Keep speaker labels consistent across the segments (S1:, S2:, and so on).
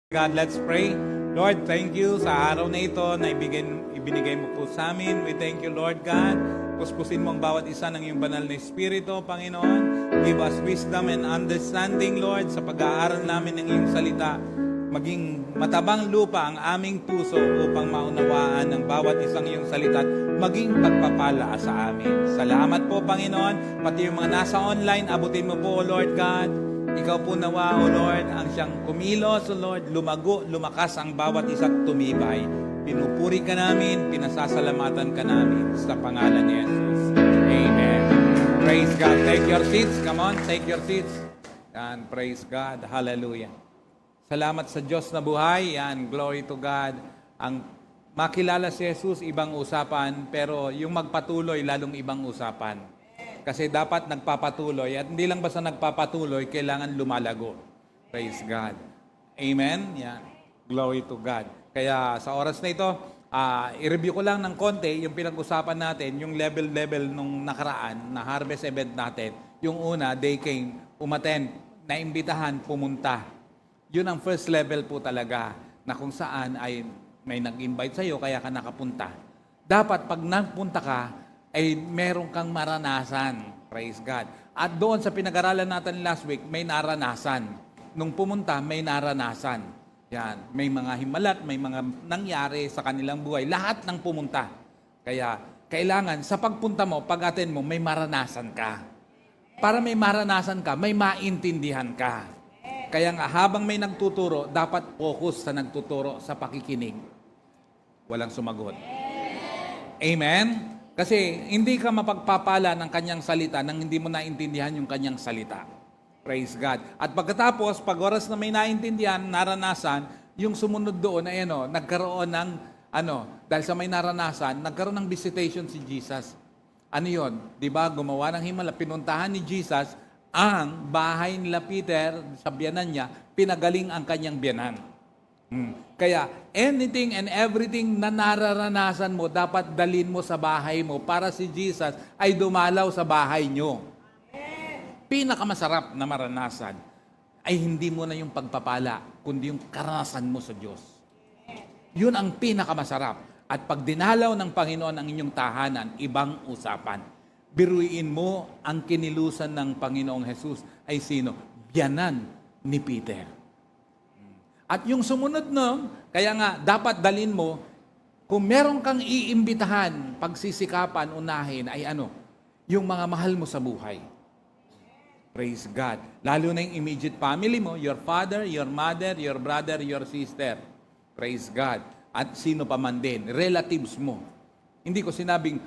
S1: God, let's pray. Lord, thank you sa araw na ito na ibinigay mo po sa amin. We thank you, Lord God. Puspusin mo ang bawat isa ng iyong banal na Espiritu, Panginoon. Give us wisdom and understanding, Lord, sa pag-aaral namin ng iyong salita. Maging matabang lupa ang aming puso upang maunawaan ng bawat isang iyong salita at maging pagpapala sa amin. Salamat po, Panginoon. Pati yung mga nasa online, abutin mo po, Lord God. Ikaw po nawa, O Lord, ang siyang kumilos, O Lord, lumago, lumakas ang bawat isa't tumibay. Pinupuri ka namin, pinasasalamatan ka namin sa pangalan ni Jesus. Amen. Praise God. Take your seats. Come on, take your seats. Yan, praise God. Hallelujah. Salamat sa Diyos na buhay. Yan, glory to God. Ang makilala si Jesus, ibang usapan, pero yung magpatuloy, lalong ibang usapan. Kasi dapat nagpapatuloy at hindi lang basta nagpapatuloy, kailangan lumalago. Praise God. Amen? Yan. Glory to God. Kaya sa oras na ito, i-review ko lang ng konti yung pinag-usapan natin, yung level nung nakaraan na harvest event natin. Yung una, they came, umattend, naimbitahan, pumunta. Yun ang first level po talaga na kung saan ay may nag-invite sa'yo kaya ka nakapunta. Dapat pag nagpunta ka, ay meron kang maranasan. Praise God. At doon sa pinag-aralan natin last week, may naranasan. Nung pumunta, may naranasan. Yan. May mga himalat, may mga nangyari sa kanilang buhay. Lahat ng pumunta. Kaya, kailangan sa pagpunta mo, pag-attend mo, may maranasan ka. Para may maranasan ka, may maintindihan ka. Kaya nga, habang may nagtuturo, dapat focus sa nagtuturo sa pakikinig. Walang sumagot. Amen? Kasi hindi ka mapagpapala ng kanyang salita nang hindi mo naintindihan yung kanyang salita. Praise God. At pagkatapos, pag oras na may naintindihan, naranasan, yung sumunod doon ay nagkaroon ng, dahil sa may naranasan, nagkaroon ng visitation si Jesus. Ano yun? Diba, gumawa ng himala, pinuntahan ni Jesus ang bahay nila Peter, sa biyanan niya, pinagaling ang kanyang biyanan. Kaya anything and everything na nararanasan mo, dapat dalhin mo sa bahay mo para si Jesus ay dumalaw sa bahay nyo. Pinakamasarap na maranasan ay hindi mo na yung pagpapala, kundi yung karanasan mo sa Diyos. Yun ang pinakamasarap. At pag dinalaw ng Panginoon ang inyong tahanan, ibang usapan. Biruin mo ang kinilusan ng Panginoong Jesus ay sino? Biyanan ni Peter. At yung sumunod nun, kaya nga dapat dalhin mo, kung meron kang iimbitahan, pagsisikapan, unahin, ay yung mga mahal mo sa buhay. Praise God. Lalo na yung immediate family mo, your father, your mother, your brother, your sister. Praise God. At sino pa man din, relatives mo. Hindi ko sinabing,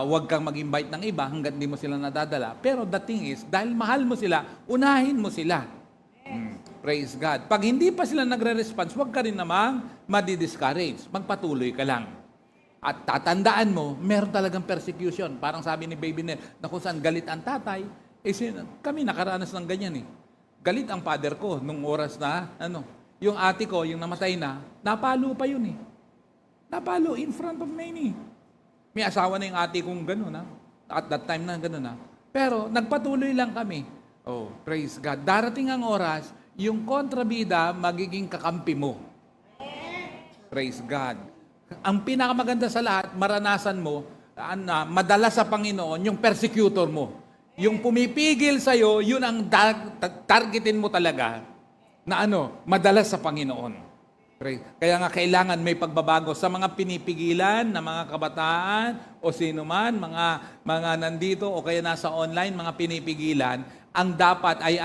S1: huwag kang mag-invite ng iba hanggat hindi mo sila nadadala. Pero the thing is, dahil mahal mo sila, unahin mo sila. Praise God. Pag hindi pa sila nagre-response, huwag ka rin namang madi-discourage. Magpatuloy ka lang. At tatandaan mo, meron talagang persecution. Parang sabi ni Baby Nel, na kung saan galit ang tatay, kami nakaranas ng ganyan eh. Galit ang father ko nung oras na, yung ate ko, yung namatay na, napalo pa yun eh. Napalo in front of many. May asawa na yung ate kong gano'n ha. At that time na gano'n ha. Pero nagpatuloy lang kami. Oh, praise God. Darating ang oras, yung kontrabida magiging kakampi mo. Praise God. Ang pinakamaganda sa lahat, maranasan mo, madala sa Panginoon, yung persecutor mo. Yung pumipigil sa'yo, yun ang targetin mo talaga na madala sa Panginoon. Kaya nga kailangan may pagbabago sa mga pinipigilan na mga kabataan o sino man, mga nandito o kaya nasa online, mga pinipigilan, ang dapat ay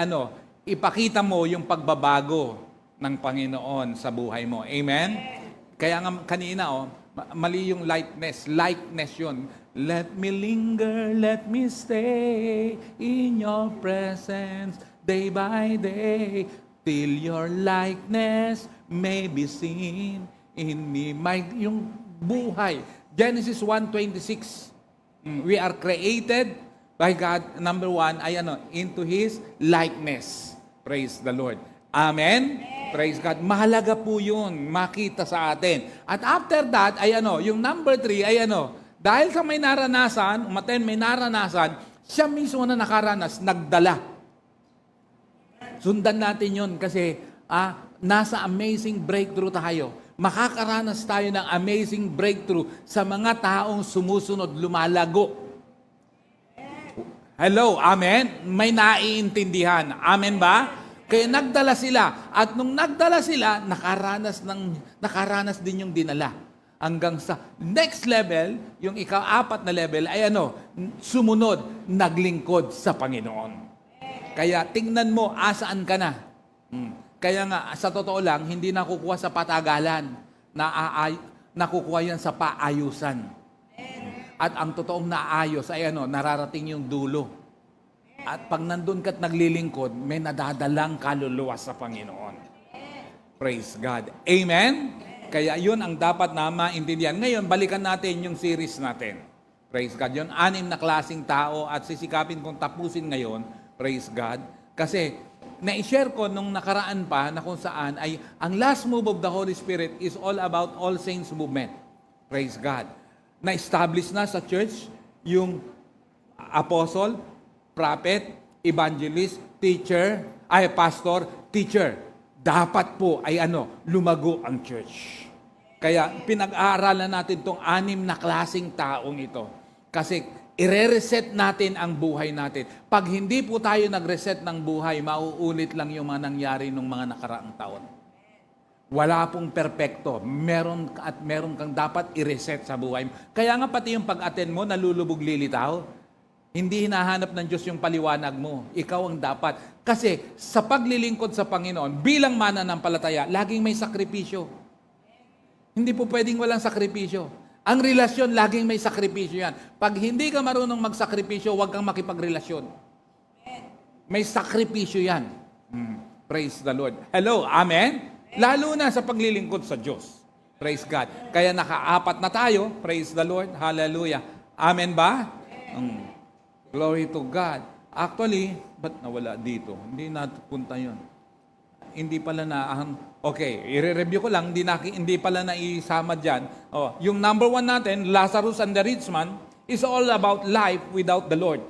S1: ipakita mo yung pagbabago ng Panginoon sa buhay mo. Amen? Kaya nga kanina, mali yung likeness yun. Let me linger, let me stay in your presence day by day, till your likeness may be seen in me. Yung buhay. Genesis 1:26. We are created by God, number one, ay into His likeness. Praise the Lord. Amen? Praise God. Mahalaga po yun, makita sa atin. At after that, ay yung number 3, ay dahil sa may naranasan, umaten may naranasan, siya mismo na nakaranas, nagdala. Sundan natin yun kasi nasa amazing breakthrough tayo. Makakaranas tayo ng amazing breakthrough sa mga taong sumusunod, lumalago. Hello, amen? May naiintindihan. Amen ba? Kaya nagdala sila. At nung nagdala sila, nakaranas din yung dinala. Hanggang sa next level, yung ika-4 na level ay sumunod, naglingkod sa Panginoon. Kaya tingnan mo, asaan ka na? Kaya nga, sa totoo lang, hindi nakukuha sa patagalan. Nakukuha yan sa paayusan. At ang totoong naayos ay nararating yung dulo. At pag nandun ka't naglilingkod, may nadadalang kaluluwa sa Panginoon. Praise God. Amen? Kaya yun ang dapat na maintindihan. Ngayon, balikan natin yung series natin. Praise God. Yun, 6 na klaseng tao at sisikapin kong tapusin ngayon. Praise God. Kasi, na-share ko nung nakaraan pa na kung saan ay ang last move of the Holy Spirit is all about All Saints Movement. Praise God. Na-establish na sa church yung apostle, prophet, evangelist, teacher, pastor, teacher. Dapat po ay lumago ang church. Kaya pinag-aaralan natin itong 6 na klaseng taong ito. Kasi i-reset natin ang buhay natin. Pag hindi po tayo nag-reset ng buhay, mauulit lang yung mga nangyari nung mga nakaraang taon. Wala pong perpekto. Meron kang dapat i-reset sa buhay mo. Kaya nga pati yung pag-attend mo, nalulubog lilitaw. Hindi hinahanap ng Diyos yung paliwanag mo. Ikaw ang dapat. Kasi sa paglilingkod sa Panginoon, bilang mananampalataya, laging may sakripisyo. Hindi po pwedeng walang sakripisyo. Ang relasyon, laging may sakripisyo yan. Pag hindi ka marunong magsakripisyo, huwag kang makipagrelasyon. May sakripisyo yan. Praise the Lord. Hello, amen? Lalo na sa paglilingkod sa Diyos. Praise God. Kaya naka-4 na tayo. Praise the Lord. Hallelujah. Amen ba? Glory to God. Actually, ba't nawala dito? Hindi napunta yun. Hindi pala okay, i-review ko lang, hindi pala naisama dyan. Yung number 1 natin, Lazarus and the rich man, is all about life without the Lord.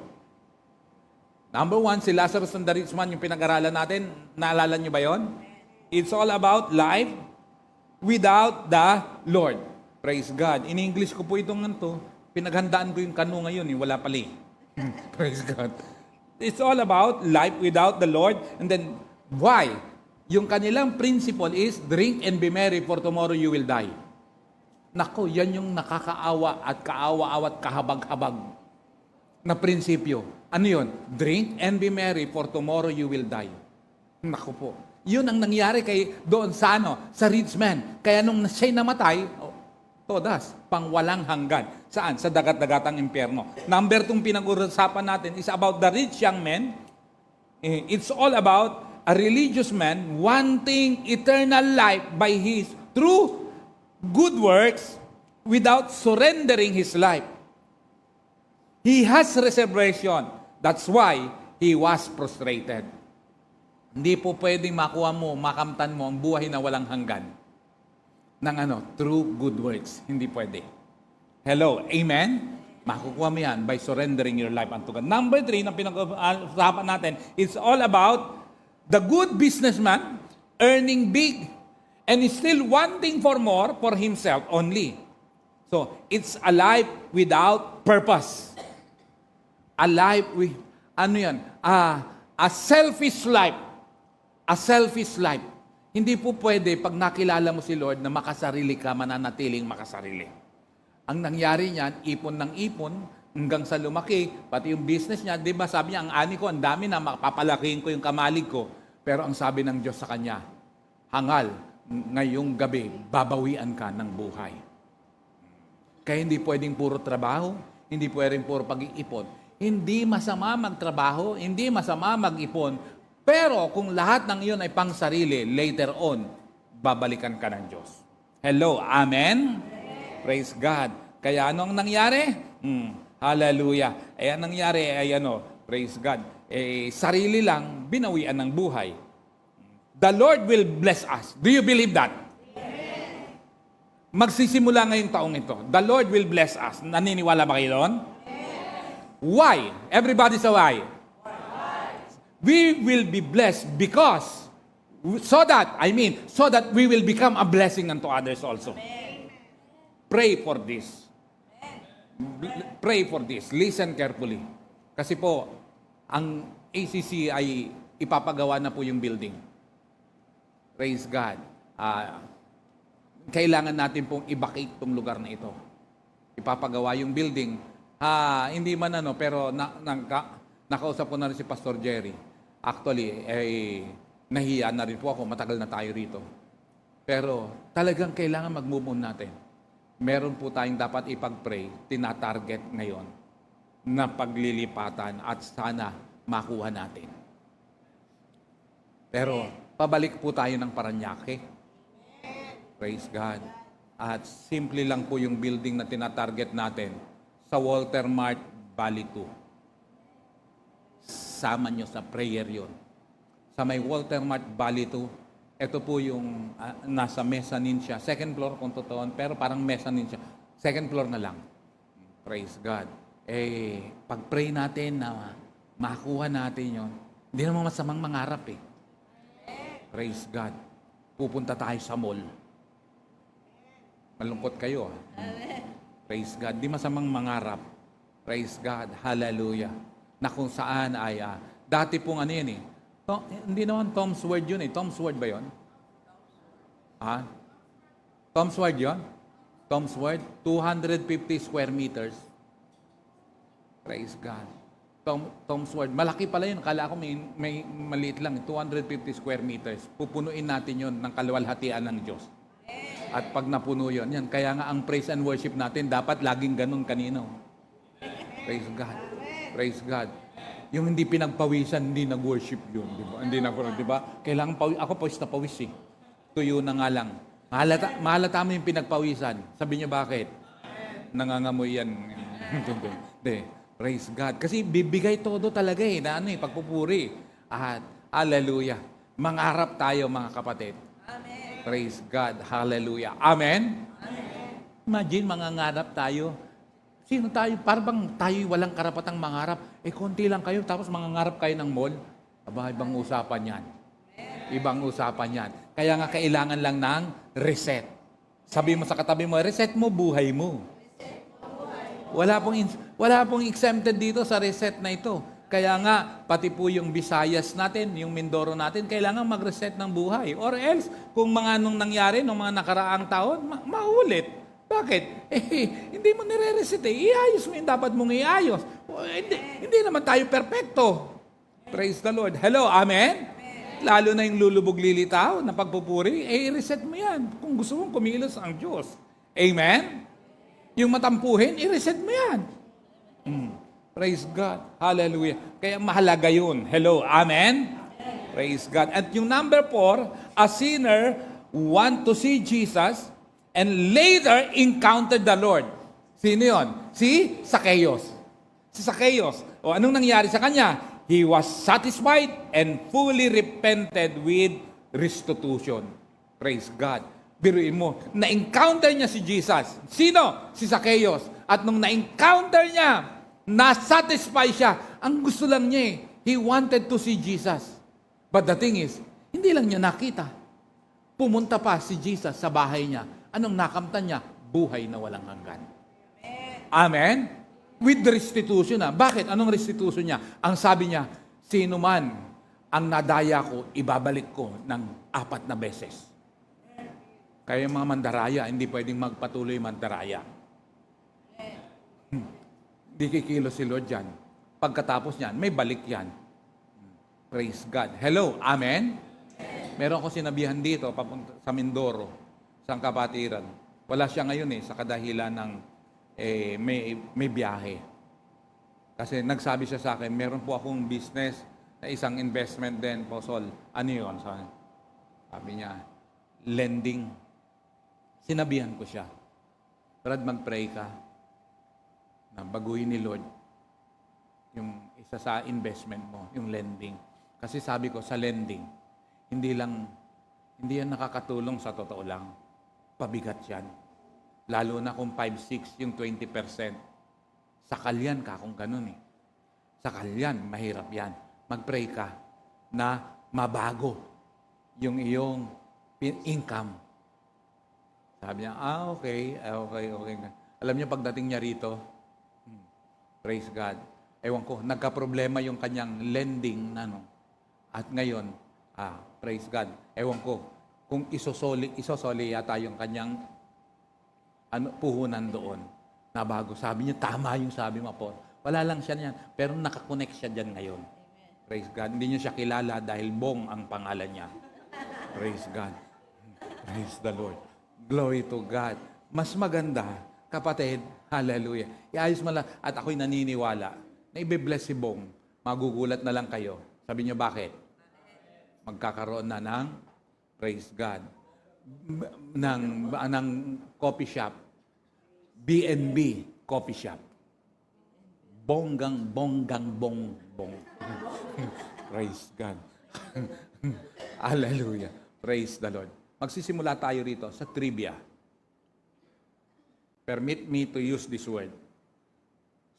S1: Number 1, si Lazarus and the rich man, yung pinag-aralan natin, naalala nyo ba yon? It's all about life without the Lord. Praise God. In English ko po itong pinaghandaan ko yung kanu ngayon, wala pali. Praise God. It's all about life without the Lord. And then, why? Yung kanilang principle is, drink and be merry, for tomorrow you will die. Nako, yan yung nakakaawa at kaawa-awa at kahabag-habag na prinsipyo. Ano yun? Drink and be merry, for tomorrow you will die. Nako po. Yun ang nangyari doon sa sa rich man. Kaya nung siya'y namatay, todas, pang walang hanggan. Saan? Sa dagat-dagatang impyerno. Number 2 pinag-uusapan natin is about the rich young man. It's all about a religious man wanting eternal life by his true good works without surrendering his life. He has reservation. That's why he was frustrated. Hindi po pwedeng makamtan mo ang buhay na walang hanggan ng true good works. Hindi pwede. Hello, amen? Makukuha mo yan by surrendering your life unto God. Number 3 na pinag-usapan natin, it's all about the good businessman earning big and is still wanting for more for himself only. So, it's a life without purpose. A life with, a selfish life. A selfish life. Hindi po pwede pag nakilala mo si Lord na makasarili ka, mananatiling makasarili. Ang nangyari niyan, ipon ng ipon, hanggang sa lumaki, pati yung business niya, di ba sabi niya, ang ani ko, ang dami na, papalakihin ko yung kamalig ko. Pero ang sabi ng Diyos sa kanya, hangal, ngayong gabi, babawian ka ng buhay. Kaya hindi pwedeng puro trabaho, hindi pwedeng puro pag-iipon. Hindi masama magtrabaho, hindi masama mag-ipon, pero kung lahat ng iyon ay pang sarili, later on, babalikan ka ng Diyos. Hello, amen? Praise God. Kaya ano ang nangyari? Hallelujah. Ang nangyari ay praise God. Sarili lang, binawian ng buhay. The Lord will bless us. Do you believe that? Magsisimula ngayong taong ito. The Lord will bless us. Naniniwala ba kayo doon? Why? Everybody say why? We will be blessed because So that we will become a blessing unto others also. Pray for this. Pray for this. Listen carefully. Kasi po, ang ACC ay ipapagawa na po yung building. Praise God. Kailangan natin pong i-vacate itong lugar na ito. Ipapagawa yung building. Hindi man pero nakausap ko na rin si Pastor Jerry. Actually, nahiya na rin po ako. Matagal na tayo rito. Pero talagang kailangan mag-move on natin. Meron po tayong dapat ipag-pray, tinatarget ngayon na paglilipatan at sana makuha natin. Pero pabalik po tayo ng Parañaque. Praise God. At simple lang po yung building na tinatarget natin sa Walter Mart Valley 2. Sama nyo sa prayer yon. Sa may Walter Mart Valley 2, ito po yung nasa mezzanine siya. Second floor kung totoo, pero parang mezzanine siya. Second floor na lang. Praise God. Pag-pray natin na makuha natin yon, hindi naman masamang mangarap Praise God. Pupunta tayo sa mall. Malungkot kayo. Praise God. Di masamang mangarap. Praise God. Hallelujah. Na kung saan ay, dati pong yan hindi naman Tom's Word yun Tom's Word ba yun? Tom's Word yun? Tom's Word? 250 square meters. Praise God. Tom's Word. Malaki pala yun. Kala ko may maliit lang. 250 square meters. Pupunuin natin yun ng kaluwalhatian ng Diyos. At pag napuno yun, yan. Kaya nga ang praise and worship natin, dapat laging ganun kanino. Praise God. Praise God. Yung hindi pinagpawisan, hindi nag-worship yun. Diba? Hindi diba? Kailangan ako pawis na pawis Tuyo na nga lang. Mahalata mo yung pinagpawisan. Sabi niyo bakit? Nangangamoy yan. Hindi. Praise God. Kasi bibigay todo talaga na pagpupuri. At hallelujah. Mangarap tayo mga kapatid. Amen. Praise God. Hallelujah. Amen? Amen. Imagine, mangangarap tayo. Sino tayo? Parang tayo walang karapatang mangarap. Konti lang kayo, tapos mangangarap kayo ng mall. Ibang usapan yan. Ibang usapan yan. Kaya nga kailangan lang ng reset. Sabi mo sa katabi mo, reset mo buhay mo. Wala pong exempted dito sa reset na ito. Kaya nga, pati po yung Visayas natin, yung Mindoro natin, kailangan mag-reset ng buhay. Or else, kung mga nung nangyari, nung mga nakaraang taon, maulit. Bakit? Hindi mo nire-reset Iayos mo yung dapat mong iayos. Hindi naman tayo perfecto. Praise the Lord. Hello, amen? Lalo na yung lulubog lilitaw na pagpupuri, i-reset mo yan. Kung gusto mong kumilos ang Diyos. Amen? Yung matampuhin, i-reset mo yan. Praise God. Hallelujah. Kaya mahalaga yun. Hello, amen? Praise God. At yung number 4, a sinner want to see Jesus and later encountered the Lord. Sino yun? Si Zacchaeus. Si Zacchaeus. O anong nangyari sa kanya? He was satisfied and fully repented with restitution. Praise God. Biruin mo, na-encounter niya si Jesus. Sino? Si Zacchaeus. At nung na-encounter niya, na-satisfy siya. Ang gusto lang niya he wanted to see Jesus. But the thing is, hindi lang niya nakita. Pumunta pa si Jesus sa bahay niya. Anong nakamtan niya? Buhay na walang hanggan. Amen? With restitution Bakit? Anong restitution niya? Ang sabi niya, sino man ang nadaya ko, ibabalik ko ng 4 na beses. Kaya mga mandaraya, hindi pwedeng magpatuloy mandaraya. Di kikilo si Lord yan. Pagkatapos niyan, may balik yan. Praise God. Hello, amen? Meron ko sinabihan dito, papunta sa Mindoro, sa kapatiran. Wala siya ngayon sa kadahilan ng may biyahe. Kasi nagsabi siya sa akin, meron po akong business na isang investment din, Posol. Ano yun? Sabi niya, lending. Sinabihan ko siya, Brad, mag-pray ka na baguhin ni Lord yung isa sa investment mo, yung lending. Kasi sabi ko, sa lending, hindi yan nakakatulong sa totoo lang. Pabigat yan. Lalo na kung 5-6 yung 20%. Sakal yan ka kung ganun Sakal yan, mahirap yan. Mag-pray ka na mabago yung iyong income. Sabi niya, okay, okay. Alam niyo, pagdating niya rito, praise God, ewan ko, nagka-problema yung kanyang lending na At ngayon, praise God, ewan ko, kung isosoli yata yung kanyang puhunan doon na bago. Sabi niya, tama yung sabi mo po. Wala lang siya niyan, pero nakakonect siya dyan ngayon. Praise God. Hindi niyo siya kilala dahil Bong ang pangalan niya. Praise God. Praise the Lord. Glory to God. Mas maganda, kapatid, hallelujah. Iayos mo lang, at ako'y naniniwala na i-bless si Bong. Magugulat na lang kayo. Sabi niyo, bakit? Magkakaroon na ng, praise God, ng coffee shop, B&B coffee shop. Bong. Praise God. Hallelujah. Praise the Lord. Magsisimula tayo rito sa trivia. Permit me to use this word.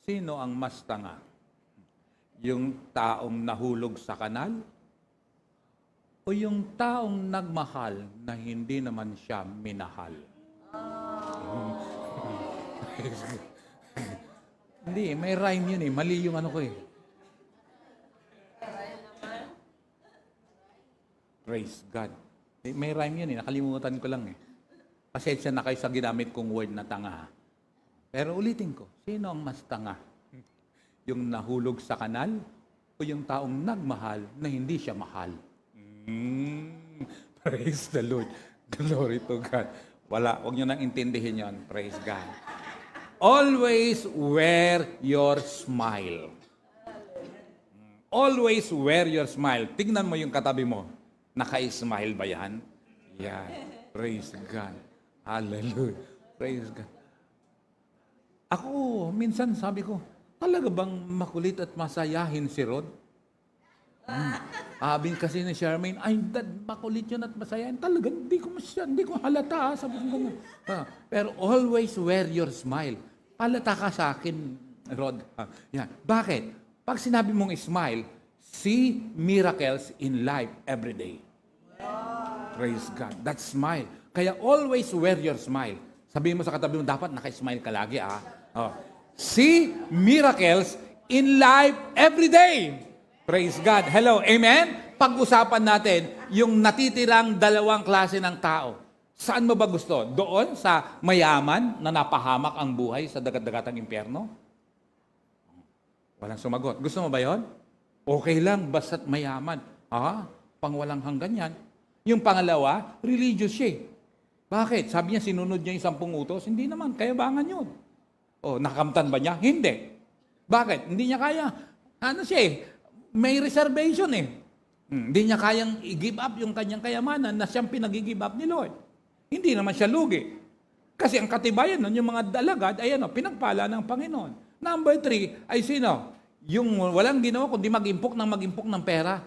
S1: Sino ang mas tanga? Yung taong nahulog sa kanal? O yung taong nagmahal na hindi naman siya minahal? Hindi, may rhyme yun eh. Mali yung ano ko eh. Praise God. May rhyme yun eh. Nakalimutan ko lang eh. Pasensya na kayo sa ginamit kong word na tanga. Pero ulitin ko, sino ang mas tanga? Yung nahulog sa kanal o yung taong nagmahal na hindi siya mahal? Praise the Lord. Glory to God. Wala, huwag nyo nang intindihin yon. Praise God. Always wear your smile. Always wear your smile. Tignan mo yung katabi mo. Naka-smile ba yan? Yan. Praise God. Hallelujah. Praise God. Ako, minsan sabi ko, talaga bang makulit at masayahin si Rod? Abing kasi ni Charmaine, ay, dad, makulit yun at masayahin. Talaga, hindi ko halata. Sabi ko ganun. Pero always wear your smile. Halata ka sa akin, Rod. Yan. Bakit? Pag sinabi mong smile, see miracles in life every day. Praise God. That's smile. Kaya always wear your smile. Sabihin mo sa katabi mo, dapat naka-smile ka lagi, See miracles in life every day. Praise God. Hello. Amen? Pag-usapan natin yung natitirang dalawang klase ng tao. Saan mo ba gusto? Doon sa mayaman na napahamak ang buhay sa dagat-dagatang impyerno? Walang sumagot. Gusto mo ba yon? Okay lang, basta't mayaman. Pang walang hanggan yan. Yung pangalawa, religious siya. Bakit? Sabi niya, sinunod niya yung 10 utos. Hindi naman, kayabangan yun. Nakamtan ba niya? Hindi. Bakit? Hindi niya kaya. May reservation eh. Hindi niya kayang i-give up yung kanyang kayamanan na siyang pinag-give up ni Lord. Hindi naman siya lugi. Kasi ang katibayan nun, yung mga dalagad, ay pinagpala ng Panginoon. Number 3, ay sino? Yung walang ginawa kundi mag-impok ng pera.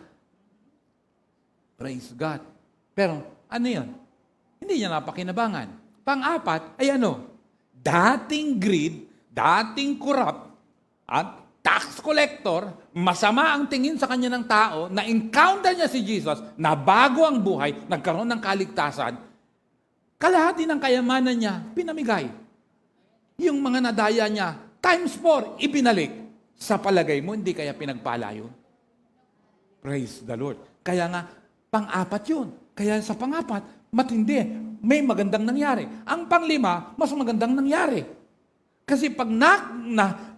S1: Praise God. Pero, ano yun? Hindi niya napakinabangan. Pang-4, ay dating greed, dating corrupt, at tax collector, masama ang tingin sa kanya ng tao, na-encounter niya si Jesus, na bago ang buhay, nagkaroon ng kaligtasan, kalahati ng kayamanan niya, pinamigay. Yung mga nadaya niya, times 4, ibinalik. Sa palagay mo, hindi kaya pinagpala yun? Praise the Lord. Kaya nga, pang-4 yun. Kaya sa pang-4, matindi. May magandang nangyari. Ang pang-5, mas magandang nangyari. Kasi pag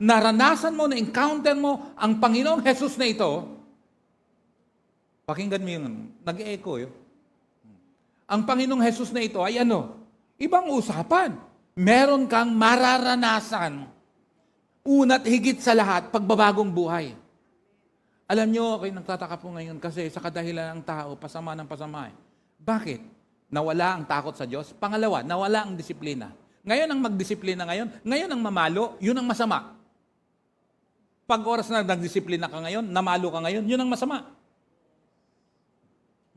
S1: naranasan mo, na-encounter mo ang Panginoong Jesus na ito, pakinggan mo yung nag-echo yun. Ang Panginoong Jesus na ito ay ibang usapan. Meron kang mararanasan. Una't higit sa lahat, pagbabagong buhay. Alam nyo, kayo nagtataka po ngayon kasi sa kadahilan ng tao, pasama ng pasama. Bakit? Nawala ang takot sa Diyos. Pangalawa, nawala ang disiplina. Ngayon ang magdisiplina ngayon ang mamalo, yun ang masama. Pag oras na nagdisiplina ka ngayon, namalo ka ngayon, yun ang masama.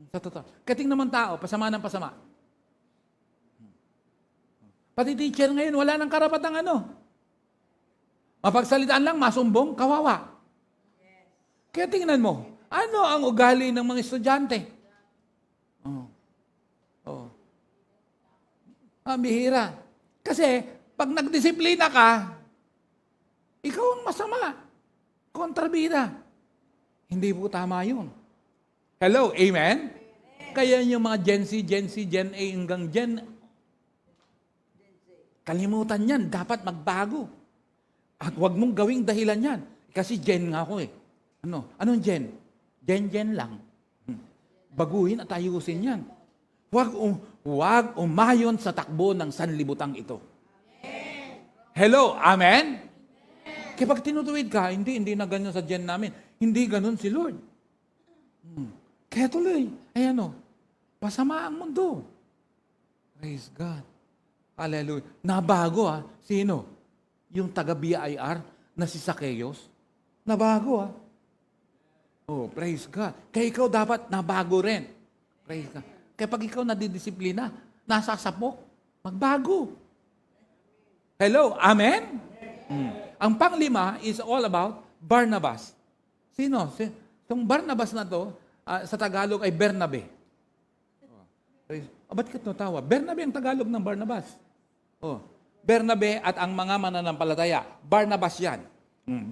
S1: Sa totoo. Kating naman tao, pasama ng pasama. Pati teacher ngayon, wala nang karapatang mapagsalitaan lang, masumbong, kawawa. Kaya tingnan mo, ano ang ugali ng mga estudyante? Bihira. Kasi, pag nagdisiplina ka, ikaw ang masama. Kontrabida. Hindi po tama yun. Hello, amen? Kaya yung mga Gen Z, Gen A hanggang kalimutan yan, dapat magbago. At huwag mong gawing dahilan yan. Kasi Gen nga ako eh. Anong Gen? Gen lang. Baguhin at ayusin yan. Huwag umayon sa takbo ng sanlibutang ito. Hello, amen? Kaya pag tinutuwid ka, hindi na ganyan sa Gen namin. Hindi ganun si Lord. Kaya tuloy, pasama ang mundo. Praise God. Hallelujah. Nabago Sino? Yung taga-BIR na si Zacchaeus. Nabago Oh, praise God. Kaya ikaw dapat nabago rin. Praise God. Kaya pag ikaw nadidisiplina, nasasapok, magbago. Hello, amen? Ang panglima is all about Barnabas. Sino? Itong Barnabas na to, sa Tagalog ay Bernabe. Ba't ka natawa? Bernabe ang Tagalog ng Barnabas. Bernabe at ang mga mananampalataya. Barnabas yan.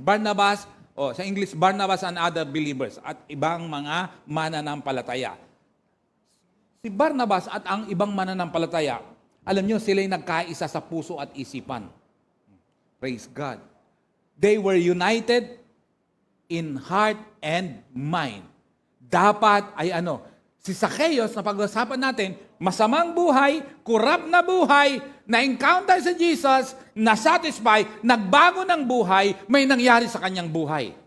S1: Barnabas, sa English, Barnabas and other believers at ibang mga mananampalataya. Si Barnabas at ang ibang mananampalataya, alam nyo, sila'y nagkaisa sa puso at isipan. Praise God. They were united in heart and mind. Dapat ay si Zacchaeus na pag-usapan natin, masamang buhay, kurap na buhay, na-encounter si Jesus, na-satisfy, nagbago ng buhay, may nangyari sa kanyang buhay.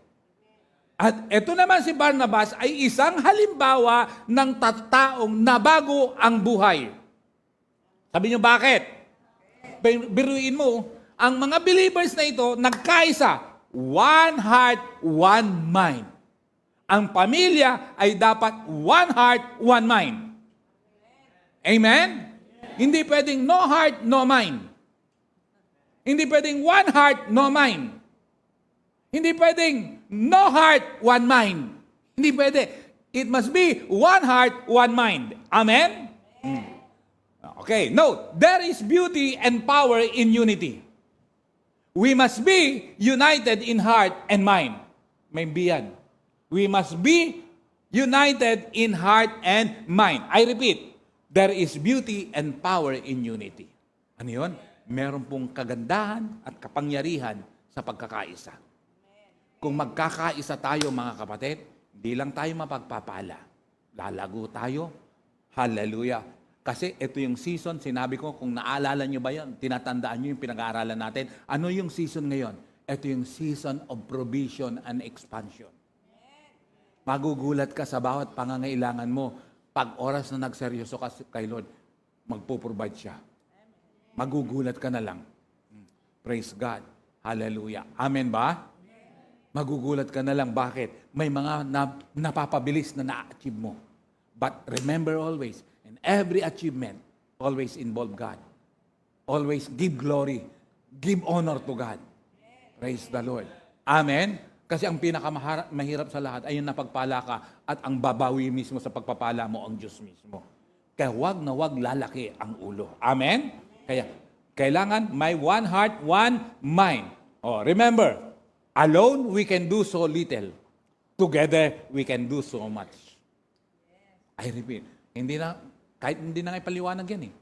S1: At ito naman si Barnabas ay isang halimbawa ng taong nabago ang buhay. Sabi niyo bakit? Biruin mo, ang mga believers na ito nagkaisa, one heart, one mind. Ang pamilya ay dapat one heart, one mind. Amen? Hindi pwedeng no heart, no mind. Hindi pwedeng one heart, no mind. Hindi pwedeng no heart, one mind. Hindi pwede. It must be one heart, one mind. Amen? Okay, note, there is beauty and power in unity. We must be united in heart and mind. May biyan. We must be united in heart and mind. I repeat, there is beauty and power in unity. Ano yun? Meron pong kagandahan at kapangyarihan sa pagkakaisa. Kung magkakaisa tayo mga kapatid, hindi lang tayo mapagpapala. Lalago tayo. Hallelujah. Kasi ito yung season, sinabi ko, kung naalala nyo ba yan, tinatandaan nyo yung pinag-aaralan natin, ano yung season ngayon? Ito yung season of provision and expansion. Magugulat ka sa bawat pangangailangan mo. Pag oras na nagseryoso ka kay Lord, magpo-provide siya. Magugulat ka na lang. Praise God. Hallelujah. Amen ba? Magugulat ka na lang. Bakit? May mga napapabilis na na-achieve mo. But remember always, in every achievement, always involve God. Always give glory. Give honor to God. Praise the Lord. Amen? Kasi ang pinakamahirap sa lahat ay yung napagpala ka at ang babawi mismo sa pagpapala mo ang Diyos mismo. Kaya wag na wag lalaki ang ulo. Amen? Kaya kailangan may one heart, one mind. Remember, alone we can do so little. Together we can do so much. I repeat, kahit hindi na ipaliwanag yan eh.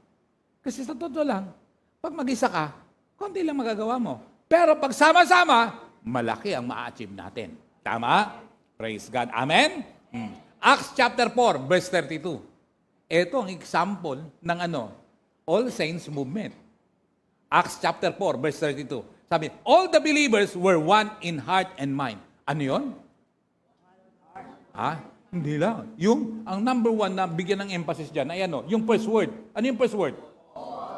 S1: Kasi sa totoo lang, pag mag-isa ka, konti lang magagawa mo. Pero pag sama-sama, malaki ang ma-achieve natin. Tama? Praise God. Amen? Acts chapter 4, verse 32. Ito ang example ng All Saints Movement. Acts chapter 4, verse 32. Sabi, all the believers were one in heart and mind. Ano yun? Hindi lang. Ang number one na bigyan ng emphasis dyan ay yung first word. Ano yung first word?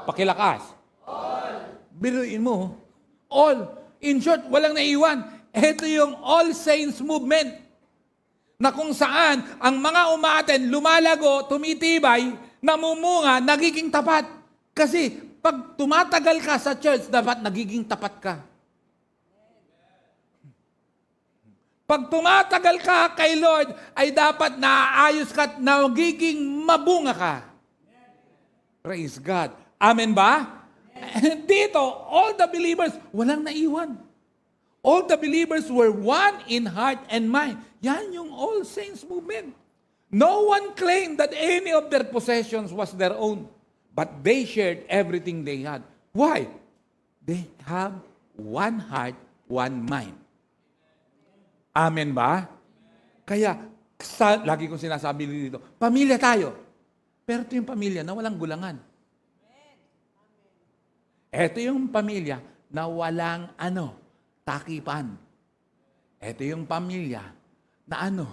S1: Pakilakas. Biruin mo. All. In short, walang naiwan. Ito yung All Saints Movement na kung saan ang mga umaaten, lumalago, tumitibay, namumunga, nagiging tapat. Kasi pag tumatagal ka sa church, dapat nagiging tapat ka. Pag tumatagal ka kay Lord, ay dapat naaayos ka at nagiging mabunga ka. Praise God. Amen ba? Dito, all the believers, walang naiwan. All the believers were one in heart and mind. Yan yung All Saints movement. No one claimed that any of their possessions was their own, but they shared everything they had. Why? They have one heart, one mind. Amen ba? Kaya, lagi kong sinasabi dito, pamilya tayo. Pero ito yung pamilya na walang gulangan. Ito yung pamilya na walang takipan. Ito yung pamilya na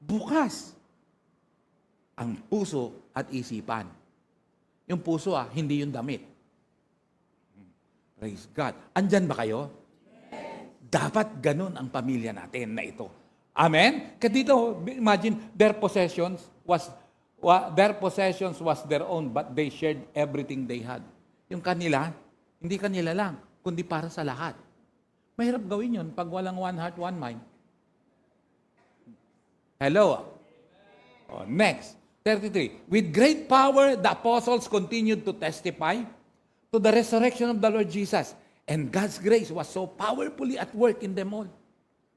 S1: bukas ang puso at isipan. Yung puso hindi yung damit. Praise God. Andyan ba kayo? Dapat ganun ang pamilya natin na ito. Amen? Kaya dito, imagine, their possessions was their own, but they shared everything they had. Yung kanila, hindi kanila lang, kundi para sa lahat. Mahirap gawin yun pag walang one heart, one mind. Hello? Next, 33. With great power, the apostles continued to testify to the resurrection of the Lord Jesus. And God's grace was so powerfully at work in them all.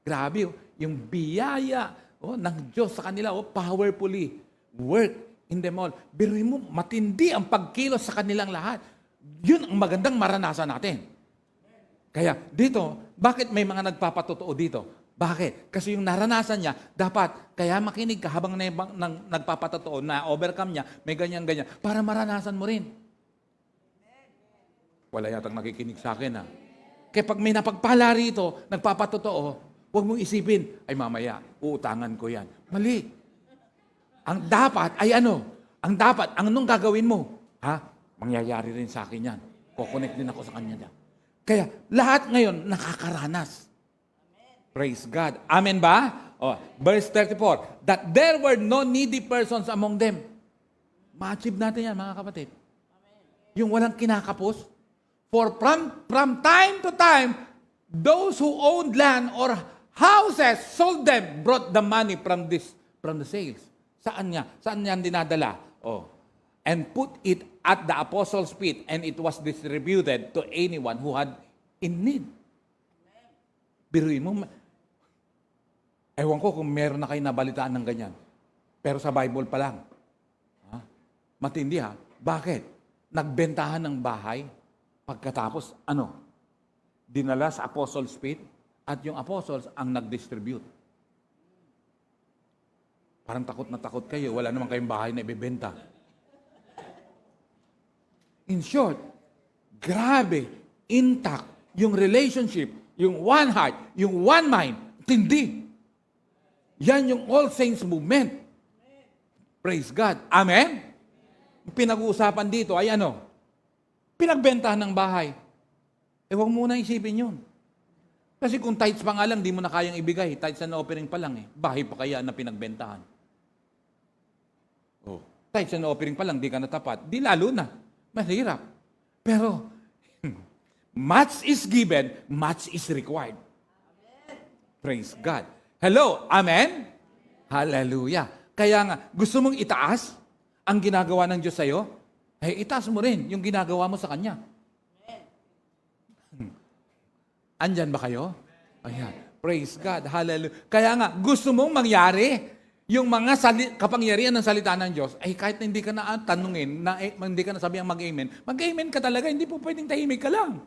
S1: Grabe, yung biyaya ng Diyos sa kanila, powerfully work in them all. Biruin mo, matindi ang pagkilos sa kanilang lahat. Yun ang magandang maranasan natin. Kaya dito, bakit may mga nagpapatotoo dito? Bakit? Kasi yung naranasan niya, dapat, kaya makinig ka habang nagpapatotoo, na-overcome niya, may ganyan-ganyan, para maranasan mo rin. Wala yatang nakikinig sa akin, Kaya pag may napagpala rito, nagpapatotoo, huwag mong isipin, ay mamaya, uutangan ko yan. Mali. Ang dapat ay Ang dapat, anong gagawin mo? Mangyayari rin sa akin yan. Kukonect din ako sa kanya dyan. Kaya lahat ngayon nakakaranas. Praise God. Amen ba? Verse 34. That there were no needy persons among them. Ma-achieve natin yan, mga kapatid. Yung walang kinakapos. For from time to time, those who owned land or houses sold them, brought the money from the sales. Saan niya? Saan niya dinadala? And put it at the apostles' feet, and it was distributed to anyone who had in need. Biruin mo, ewan ko kung meron na kayo nabalitaan ng ganyan. Pero sa Bible pa lang. Matindi Bakit? Nagbentahan ng bahay, pagkatapos, dinala sa apostles' feet, at yung apostles ang nag-distribute. Parang takot na takot kayo, wala naman kayong bahay na ibebenta. In short, grabe, intact, yung relationship, yung one heart, yung one mind, tindi. Yan yung All Saints movement. Praise God. Amen? Pinag-uusapan dito ay pinagbentahan ng bahay. Huwag muna isipin yun. Kasi kung tithes pa nga lang, di mo na kayang ibigay. Tithes and offering pa lang Bahay pa kaya na pinagbentahan. Tithes and offering pa lang, di ka natapat. Di lalo na. Mahirap. Pero, much is given, much is required. Praise God. Hello? Amen? Hallelujah. Kaya nga, gusto mong itaas ang ginagawa ng Diyos sa'yo? Itaas mo rin yung ginagawa mo sa Kanya. Andyan ba kayo? Ayan. Praise God. Hallelujah. Kaya nga, gusto mong mangyari yung mga kapangyarihan ng salita ng Diyos, kahit na hindi ka na tanungin, hindi ka na sabihang mag-amen, mag-amen ka talaga, hindi po pwedeng tahimik ka lang.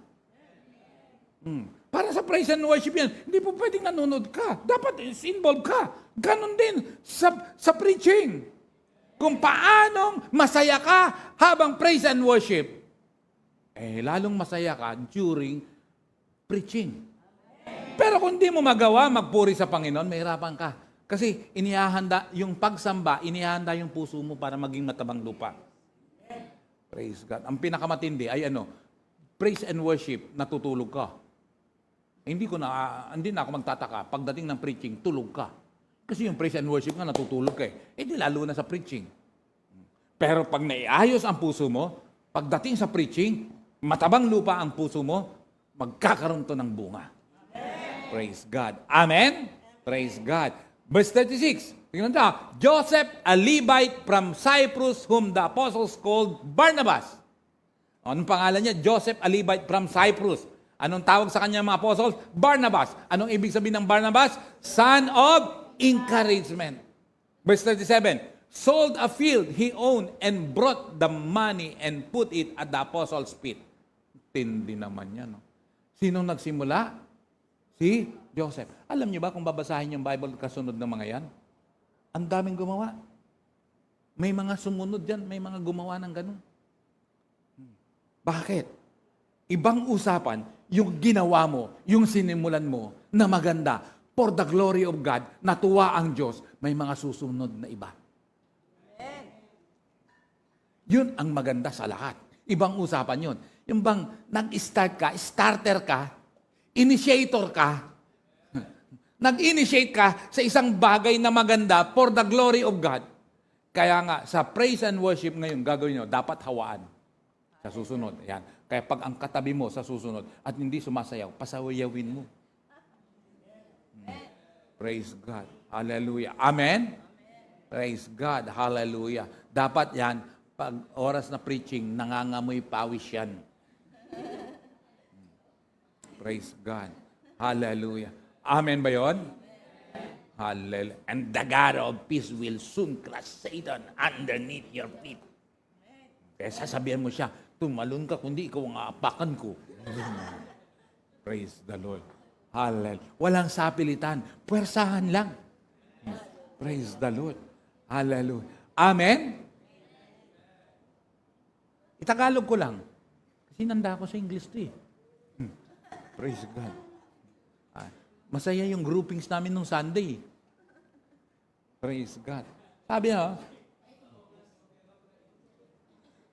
S1: Para sa praise and worship yan, hindi po pwedeng nanonood ka. Dapat involved ka. Ganon din sa preaching. Kung paanong masaya ka habang praise and worship, lalong masaya ka during preaching. Pero kung di mo magawa, magpuri sa Panginoon, mahirapan ka. Kasi inihahanda, yung pagsamba, inihahanda yung puso mo para maging matabang lupa. Praise God. Ang pinakamatindi ay praise and worship, natutulog ka. Hindi na ako magtataka. Pagdating ng preaching, tulog ka. Kasi yung praise and worship nga, natutulog ka di lalo na sa preaching. Pero pag naiayos ang puso mo, pagdating sa preaching, matabang lupa ang puso mo, magkakaroon to ng bunga. Praise God. Amen? Praise God. Verse 36. Tingnan nyo, Joseph, a Levite from Cyprus, whom the apostles called Barnabas. Anong pangalan niya? Joseph, a Levite from Cyprus. Anong tawag sa kanya mga apostles? Barnabas. Anong ibig sabihin ng Barnabas? Son of encouragement. Verse 37, sold a field he owned and brought the money and put it at the apostles' feet. Tindi naman yan. No? Sinong nagsimula? Si Joseph. Alam niyo ba kung babasahin yung Bible kasunod ng mga yan? Ang daming gumawa. May mga sumunod dyan, may mga gumawa ng ganun. Bakit? Ibang usapan, yung ginawa mo, yung sinimulan mo na maganda, for the glory of God, natuwa ang Diyos, may mga susunod na iba. Yun ang maganda sa lahat. Ibang usapan yun. Yung bang nag-start ka, starter ka, initiator ka, nag-initiate ka sa isang bagay na maganda for the glory of God. Kaya nga, sa praise and worship ngayon, gagawin nyo, dapat hawaan sa susunod. Ayan. Kaya pag ang katabi mo sa susunod at hindi sumasayaw, pasawayawin mo. Praise God. Hallelujah. Amen? Praise God. Hallelujah. Dapat yan, pag oras na preaching, nangangamoy pawis yan. Praise God. Hallelujah. Amen ba yun? Hallelujah. And the God of peace will soon crush Satan underneath your feet. Kaya sasabihan mo siya, tumalon ka, kundi ikaw ang aapakan ko. Praise the Lord. Hallelujah. Walang sapilitan. Puwersahan lang. Praise the Lord. Hallelujah. Amen? Itagalog ko lang. Kasi nanda ako sa English to eh. Praise God. Masaya yung groupings namin nung Sunday. Praise God. Sabi na,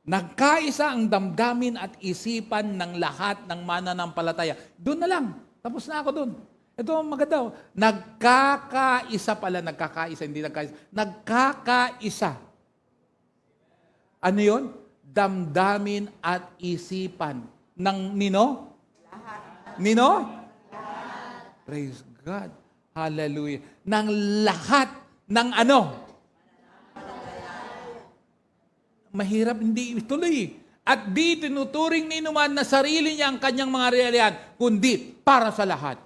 S1: nagkaisa ang damdamin at isipan ng lahat ng mananampalataya. Doon na lang. Tapos na ako doon. Ito ang maganda. Nagkakaisa pala. Nagkakaisa, hindi nagkaisa. Nagkakaisa. Ano yun? Damdamin at isipan. Ng nino? Lahat. Nino? Lahat. Praise God. Hallelujah. Ng lahat ng ano? Mahirap hindi ituloy. At di tinuturing ni numan na sarili niya ang kanyang mga realidad, kundi para sa lahat.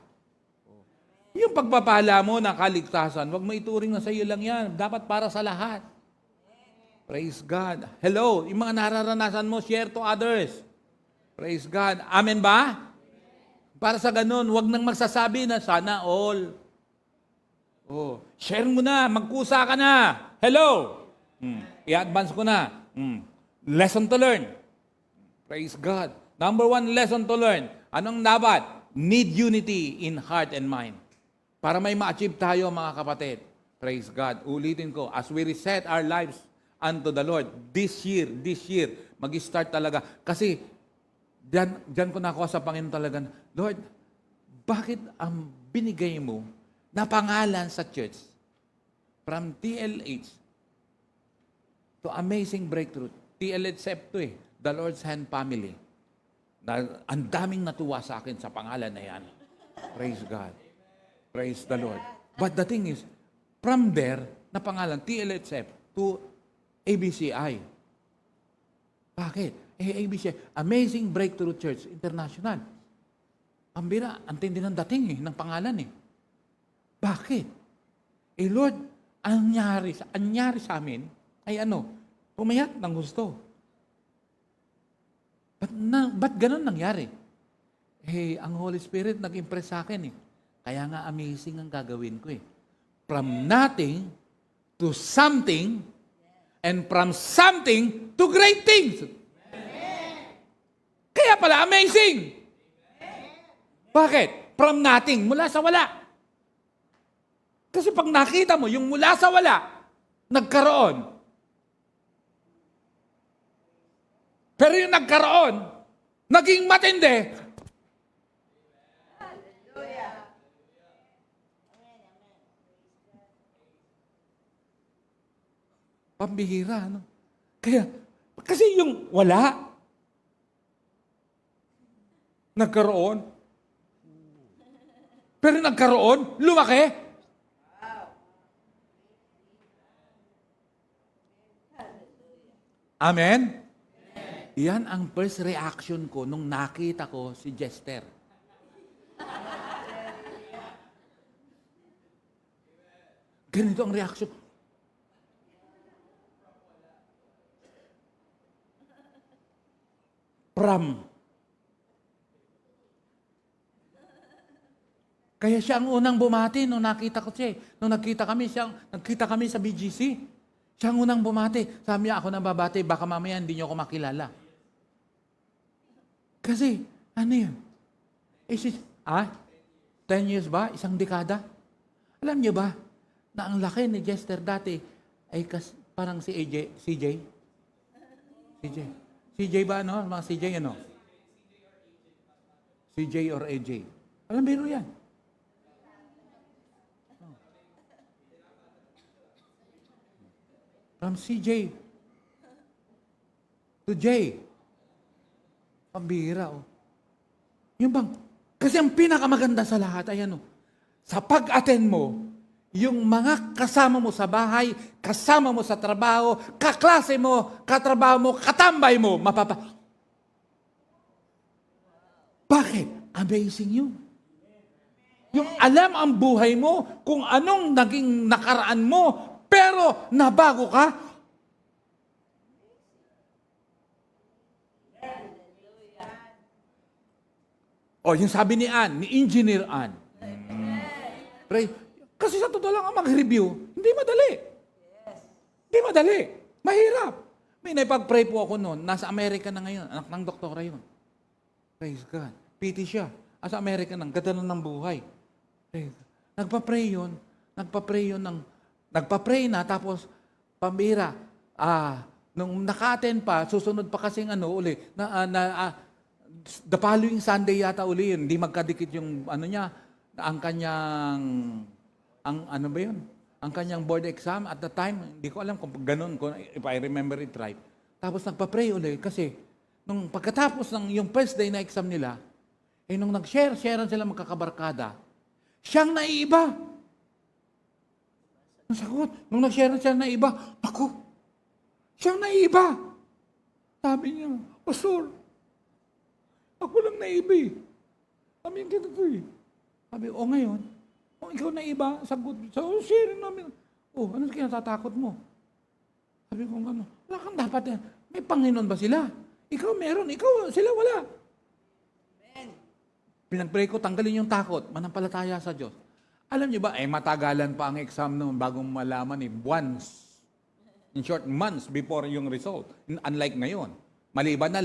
S1: Yung pagpapala mo ng kaligtasan, wag mo ituring na sa iyo lang yan. Dapat para sa lahat. Praise God. Hello, yung mga nararanasan mo, share to others. Praise God. Amen ba? Para sa ganun, wag nang magsasabi na sana all. Oh, share mo na, magkusa ka na. Hello. I-advance ko na. Lesson to learn. Praise God. Number 1 lesson to learn. Anong dapat? Need unity in heart and mind. Para may ma-achieve tayo mga kapatid. Praise God. Ulitin ko, as we reset our lives unto the Lord, this year, mag-start talaga. Kasi, diyan ko nakuha sa Panginoon talaga, Lord, bakit ang binigay mo na pangalan sa church from TLH to Amazing Breakthrough? TLHF to eh. The Lord's Hand Family. Ang daming natuwa sa akin sa pangalan na yan. Praise God. Praise the Lord. But the thing is, from there, na pangalan, TLHF to ABCI. Bakit? ABCI, Amazing Breakthrough Church International. Ang bira, ang tindi ng dating ng pangalan eh. Bakit? Lord, ang nangyari sa amin ay ano? Pumayat ng gusto. Ba't ganun nangyari? Ang Holy Spirit nag-impress sa akin eh. Kaya nga amazing ang gagawin ko eh. From nothing to something, and from something to great things. Kaya pala amazing. Bakit? From nothing, mula sa wala. Kasi pag nakita mo, yung mula sa wala, nagkaroon. Pero yung nagkaroon, naging matindi. Hallelujah. Pambihira, no? Kasi yung wala, nagkaroon. Pero nagkaroon, lumaki. Amen? Yan ang first reaction ko nung nakita ko si Jester. Ganito ang reaction. Kaya siya ang unang bumati nung nakita ko siya. Nung nagkita kami sa BGC. Siya ang unang bumati. Sabi niya, ako nang babati, baka mamaya hindi niyo ako makilala. Kasi, ano yun? 10 years ba? Isang dekada? Alam niyo ba, na ang laki ni Jester dati ay parang si CJ? CJ ba, ano? Mga CJ, ano? CJ or AJ. Alam, biro yan. From CJ to J. Pambihira, oh. Yung bang, kasi ang pinakamaganda sa lahat ay ano, sa pag-attend mo, yung mga kasama mo sa bahay, kasama mo sa trabaho, kaklase mo, katrabaho mo, katambay mo, Bakit? Amazing yun. Yung alam ang buhay mo, kung anong naging nakaraan mo, pero nabago ka. O, yung sabi ni Ann, ni Engineer Ann. Pray. Kasi sa totoo lang ang mag-review, hindi madali. Hindi madali. Mahirap. May naipag-pray po ako noon. Nasa Amerika na ngayon. Anak ng doktora yun. Praise God. Pity siya. Sa Amerika nang ganda na ng buhay. Nagpa-pray yun nagpa-pray na, tapos pambira. Nung naka-attend pa, susunod pa kasing the following Sunday yata uli yun. Hindi magkadikit yung ang kanyang ang kanyang board exam at the time, hindi ko alam kung ganun, if I remember it right. Tapos nagpa-pray uli kasi nung pagkatapos ng yung first day na exam nila, nung nag-sharean sila magkakabarkada, siyang naiiba. Ang sagot, nung nag-sharean sila naiiba, naku, siyang naiiba. Sabi niya, Pastor, ako lang naiiba eh. Sabi niya, ganito eh. Sabi, ngayon, kung ikaw naiiba, sagot, sharing namin. Ano kinatatakot mo? Sabi ko, wala kang dapat yan. May Panginoon ba sila? Ikaw meron, sila wala. Amen. Pinag-pray ko, tanggalin yung takot, manampalataya sa Diyos. Alam niyo ba, matagalan pa ang exam noon bagong malaman months. In short, months before yung result. Unlike ngayon. Maliban na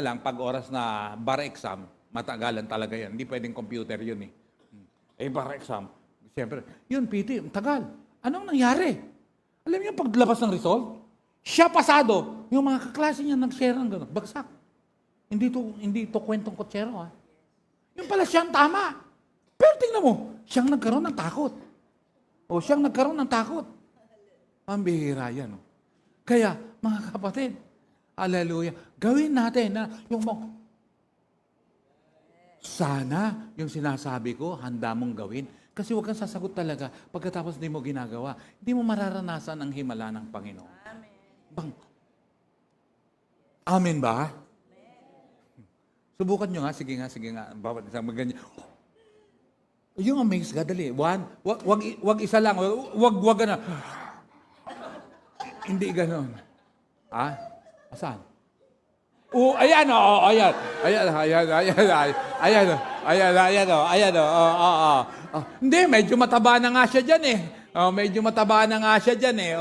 S1: lang, pag oras na bar exam, matagalan talaga yan. Hindi pwedeng computer yun eh. Bar exam, siyempre, yun, PT, tagal. Anong nangyari? Alam niyo, paglabas ng result, siya pasado, yung mga kaklase niya nag-share ng gano'n, bagsak. Hindi to kwentong kutsero, ha? Yung pala siyang tama. Pero tingnan mo, siyang nagkaroon ng takot. Siyang nagkaroon ng takot. Pambihira yan. Kaya, mga kapatid, hallelujah, gawin natin na sana yung sinasabi ko, handa mong gawin. Kasi huwag kang sasagot talaga pagkatapos hindi mo ginagawa. Hindi mo mararanasan ang himala ng Panginoon. Amen. Amen ba? Amen. Subukan nyo nga. Sige nga. Bawat isang ganyan. Yung amaze ka, dali. Wag isa lang. Wag na. Hindi ganon. Saan? Ayan. Hindi, medyo mataba na nga siya dyan eh.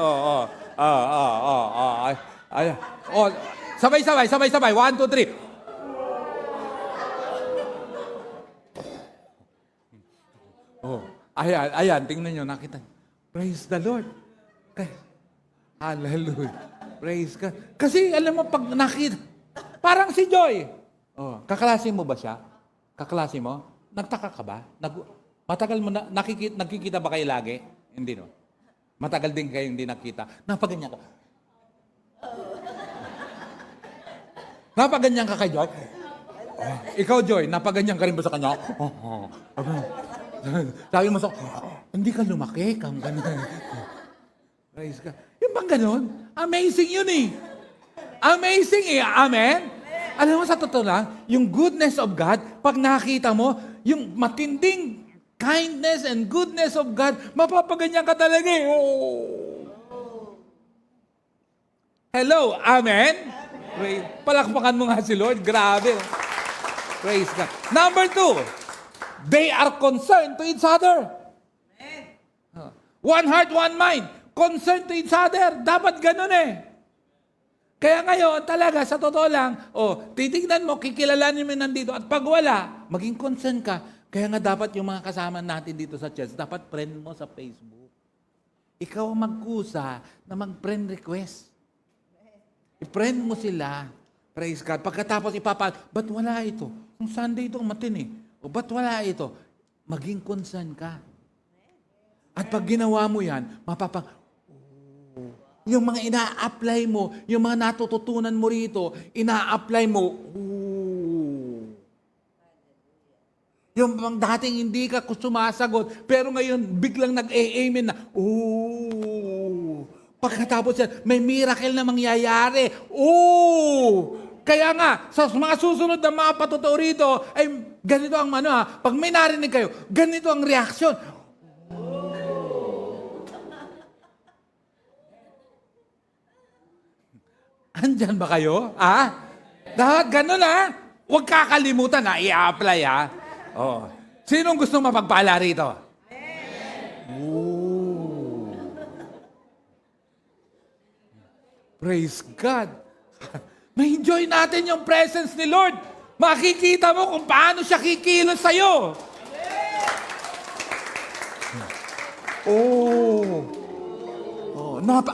S1: Ayan. Sabay. 1, 2, 3. Ayan, tingnan nyo, nakita. Praise the Lord. Hallelujah. Praise God. Kasi alam mo, pag nakita, parang si Joy. Kaklase mo ba siya? Kaklase mo? Nagtaka ka ba? Matagal mo na, nagkikita ba kayo lagi? Hindi, no? Matagal din kayo hindi nakita. Napaganyan ka. Napaganyan ka kay Joy? Ikaw, Joy, napaganyan ka rin ba sa kanya? Sabi mo hindi ka lumaki, Praise God. Yung bang ganun? Amazing yun eh. Amazing eh. Amen? Alam mo, sa totoo lang, yung goodness of God, pag nakita mo, yung matinding kindness and goodness of God, mapapaganyan ka talaga eh. Oh. Hello, amen? Palakpakan mo nga si Lord. Grabe. Praise God. Number 2, they are concerned to each other. One heart, one mind. Concerned to each other. Dapat ganun eh. Kaya ngayon, talaga, sa totoo lang, titignan mo, kikilalanin mo nandito, at pag wala, maging concern ka. Kaya nga dapat yung mga kasama natin dito sa church, dapat friend mo sa Facebook. Ikaw ang magkusa na mag-friend request. I-friend mo sila. Praise God. Pagkatapos ba't wala ito? Kung Sunday ito, matindi. O ba't wala ito? Maging concern ka. At pag ginawa mo yan, yung mga ina-apply mo, yung mga natututunan mo rito, ina-apply mo, yung mga dating hindi ka sumasagot, pero ngayon biglang nag-amen na, pagkatapos yan, may miracle na mangyayari. Kaya nga, sa mga susunod na mga patotoo rito, ay ganito ang pag may narinig kayo, ganito ang reaksyon. Andyan ba kayo? Dapat ganun Huwag kakalimutan i-apply Sinong gusto mapagpala rito? Praise God. Ma-enjoy natin yung presence ni Lord. Makikita mo kung paano siya kikilos sa'yo.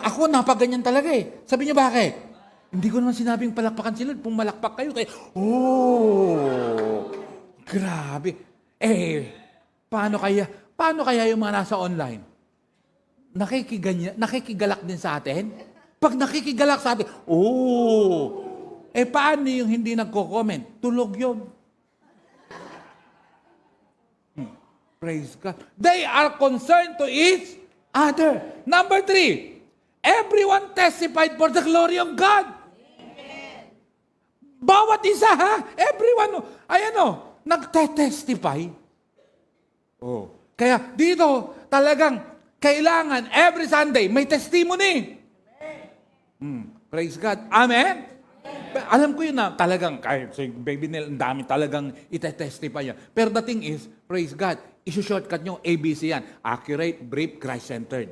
S1: Ako napaganyan talaga eh. Sabi niyo bakit? Hindi ko naman sinabing palakpakan sila. Pumalakpak kayo. Grabe. Paano kaya yung mga nasa online? Nakikigalak din sa atin? Pag nakikigalak sa atin, paano yung hindi nagko-comment? Tulog yun. Praise God. They are concerned to each other. Number 3, everyone testified for the glory of God. Bawat isa, everyone, nagte-testify. Kaya dito, talagang kailangan, every Sunday, may testimony. Praise God. Amen? Alam ko yun na talagang, kahit si baby nila, ang dami talagang ite-testify yan. Pero the thing is, praise God, isu-shortcut nyo, ABC yan. Accurate, brief, Christ-centered.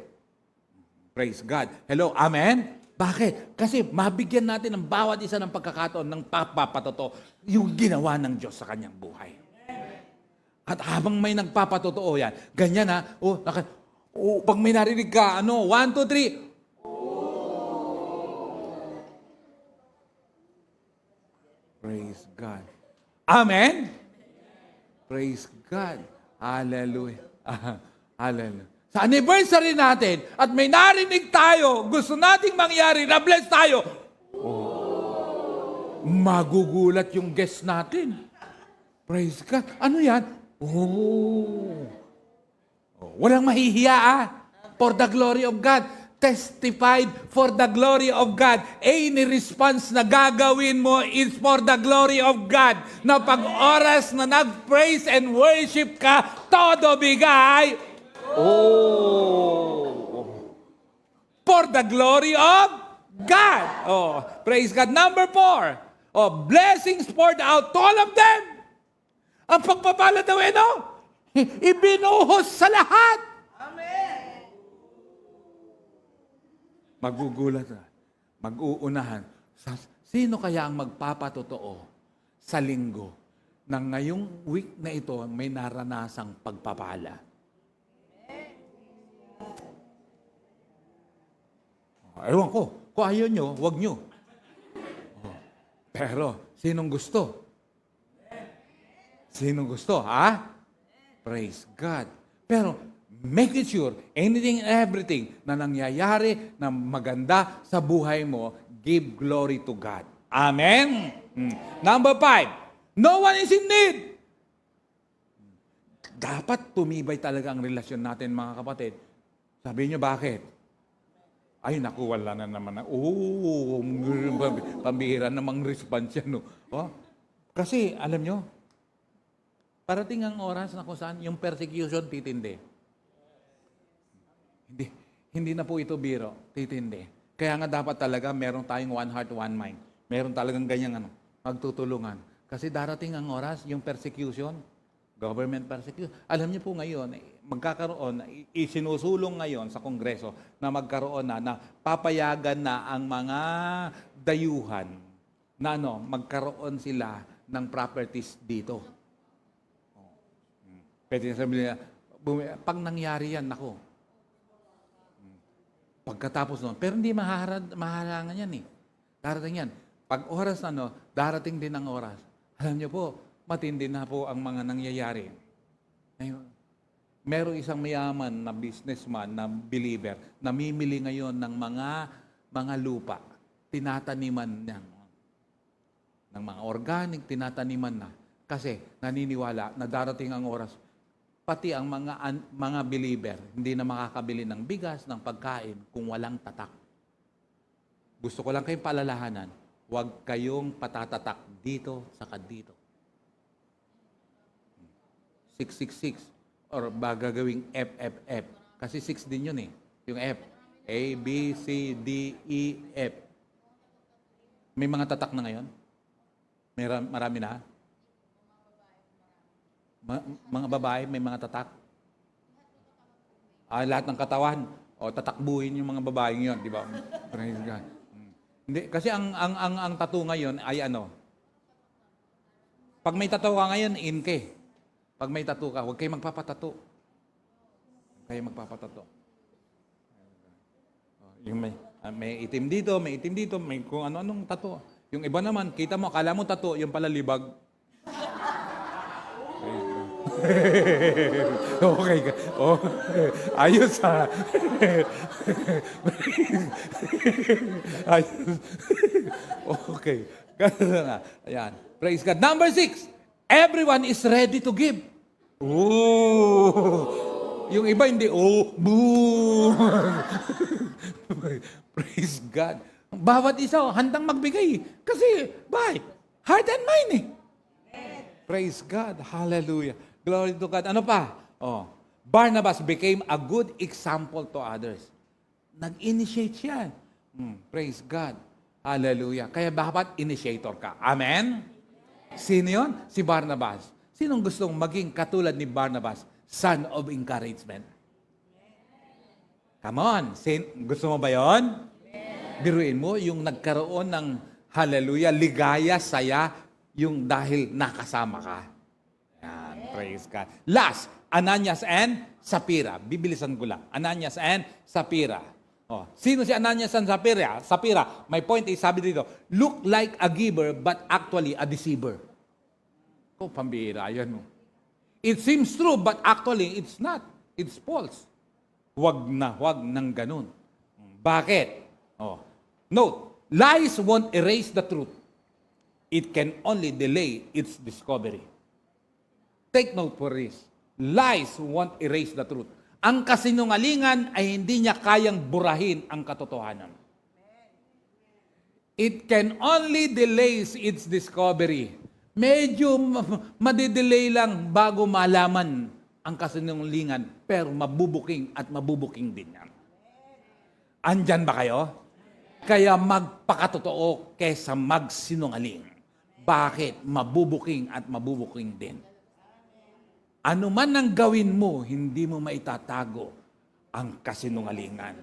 S1: Praise God. Hello, amen? Bakit? Kasi mabigyan natin ng bawat isa ng pagkakataon ng papapatotoo yung ginawa ng Diyos sa kanyang buhay. At habang may nagpapatotoo yan, ganyan pag may narinig ka, 1, 2, 3, praise God. Amen? Praise God. Hallelujah. Hallelujah. Sa anniversary natin, at may narinig tayo, gusto nating mangyari, na-bless tayo, magugulat yung guest natin. Praise God. Ano yan? Walang mahihiya for the glory of God. Testified for the glory of God. Any response na gagawin mo is for the glory of God. Na pag oras na nag-praise and worship ka, todo bigay. For the glory of God. Praise God. Number 4. Blessings poured out to all of them. Ang pagpapala daw ibinuhos sa lahat. Amen. Magugulat mag-uunahan. Sino kaya ang magpapatotoo sa linggo na ngayong week na ito may naranasang pagpapala? Ewan ko. Kung ayaw nyo, wag nyo. Pero, sinong gusto? Sinong gusto, Praise God. Pero, make it sure, anything and everything na nangyayari na maganda sa buhay mo, give glory to God. Amen? Number 5, no one is in need. Dapat tumibay talaga ang relasyon natin, mga kapatid. Sabi niyo bakit? Ay, naku, wala na naman. Pambihira namang response yan. No? Oh, kasi, alam nyo, parating ang oras na kung saan yung persecution titindi. Hindi na po ito biro, titindi. Kaya nga dapat talaga meron tayong one heart, one mind. Meron talagang ganyang magtutulungan. Kasi darating ang oras, yung persecution, government persecution. Alam niyo po ngayon, magkakaroon, isinusulong ngayon sa Kongreso na magkaroon na papayagan na ang mga dayuhan na magkaroon sila ng properties dito. Pwede sabihin nila, pag nangyari yan, nako, pagkatapos nun, pero hindi maharangan yan eh. Darating yan. Pag oras darating din ang oras. Alam niyo po, matindi na po ang mga nangyayari. Ngayon, merong isang mayaman na businessman, na believer, namimili ngayon ng mga lupa. Tinataniman niya. Ng mga organic, tinataniman na. Kasi naniniwala na darating ang oras, pati ang mga believer, hindi na makakabili ng bigas, ng pagkain, kung walang tatak. Gusto ko lang kayong paalalahanan, huwag kayong patatatak dito saka dito. 666 or gagawing FFF. Kasi 6 din yun eh. Yung F. A, B, C, D, E, F. May mga tatak na ngayon? Marami na? Mga babae, may mga tatak? Lahat ng katawan. O, tatakbuhin yung mga babae ngayon, di ba? Hindi, kasi ang tattoo ngayon ay pag may tattoo ka ngayon, in ka. Pag may tattoo ka, huwag kayong magpapatato. Huwag kayong magpapatato. Yung may itim dito, may kung ano-anong tattoo. Yung iba naman, kita mo, akala mo tattoo, yung pala libag. Okay ka. Oh, ayos ha. Ayos. Okay. Ganun na. Ayan. Praise God. Number 6. Everyone is ready to give. Oh. Yung iba hindi. Oh. Boo. Praise God. Bawat isa handang magbigay. Kasi, why? Heart and mind eh. Praise God. Hallelujah. Glory to God. Ano pa? Oh, Barnabas became a good example to others. Nag-initiate siya. Praise God. Hallelujah. Kaya dapat initiator ka. Amen? Sino yun? Si Barnabas. Sinong gustong maging katulad ni Barnabas? Son of encouragement. Come on. Gusto mo ba yun? Biruin mo yung nagkaroon ng hallelujah, ligaya, saya, yung dahil nakasama ka. Yan, praise God. Last, Ananias and Sapphira. Bibilisan ko lang. Ananias and Sapphira. Oh, sino si Ananias and Sapphira? Sapphira, my point is, sabi dito, look like a giver but actually a deceiver. Oh, pambihira, yan mo. It seems true but actually it's not. It's false. Huwag nang ganun. Bakit? Oh. Note, lies won't erase the truth. It can only delay its discovery. Take note for this. Lies won't erase the truth. Ang kasinungalingan ay hindi niya kayang burahin ang katotohanan. It can only delay its discovery. Medyo madidelay lang bago malaman ang kasinungalingan, pero mabubuking at mabubuking din yan. Andyan ba kayo? Kaya magpakatotoo kaysa magsinungaling. Bakit? Mabubuking at mabubuking din. Ano man ang gawin mo, hindi mo maitatago ang kasinungalingan.